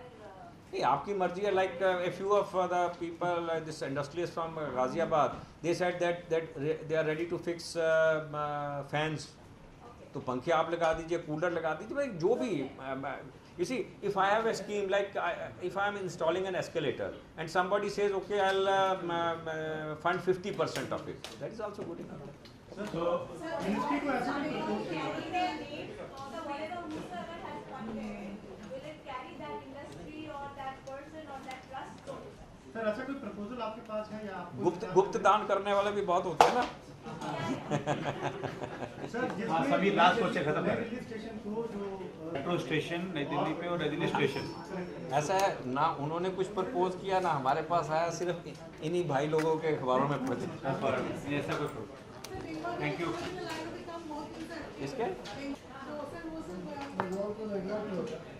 Hey, आपकी मर्जी है. Like a few of the people, this industrialists from Ghaziabad, they said that they are ready to fix fans. तो पंखे आप लगा दीजिए, cooler लगा दीजिए, भाई जो भी. You see, if I have a scheme, like if I am installing an escalator and somebody says, okay, I'll fund 50% of it, that is also good enough. So, Ministry को ऐसा whatever whosoever has funded, will it carry that industry or that person or that trust? Sir ऐसा कोई proposal आपके पास है या आपको गुप्त दान करने वाले भी बहुत होते हैं ना. हाँ सभी लास्ट क्वेश्चन खत्म कर रेलवे स्टेशन को जो मेट्रो स्टेशन नई दिल्ली पे और नई दिल्ली स्टेशन ऐसा है ना, उन्होंने कुछ प्रपोज किया ना हमारे पास आया, सिर्फ इन्हीं भाई लोगों के अखबारों में पढ़ ऐसा कोई थैंक यू इसके वो तो नेगलेक्ट होता है।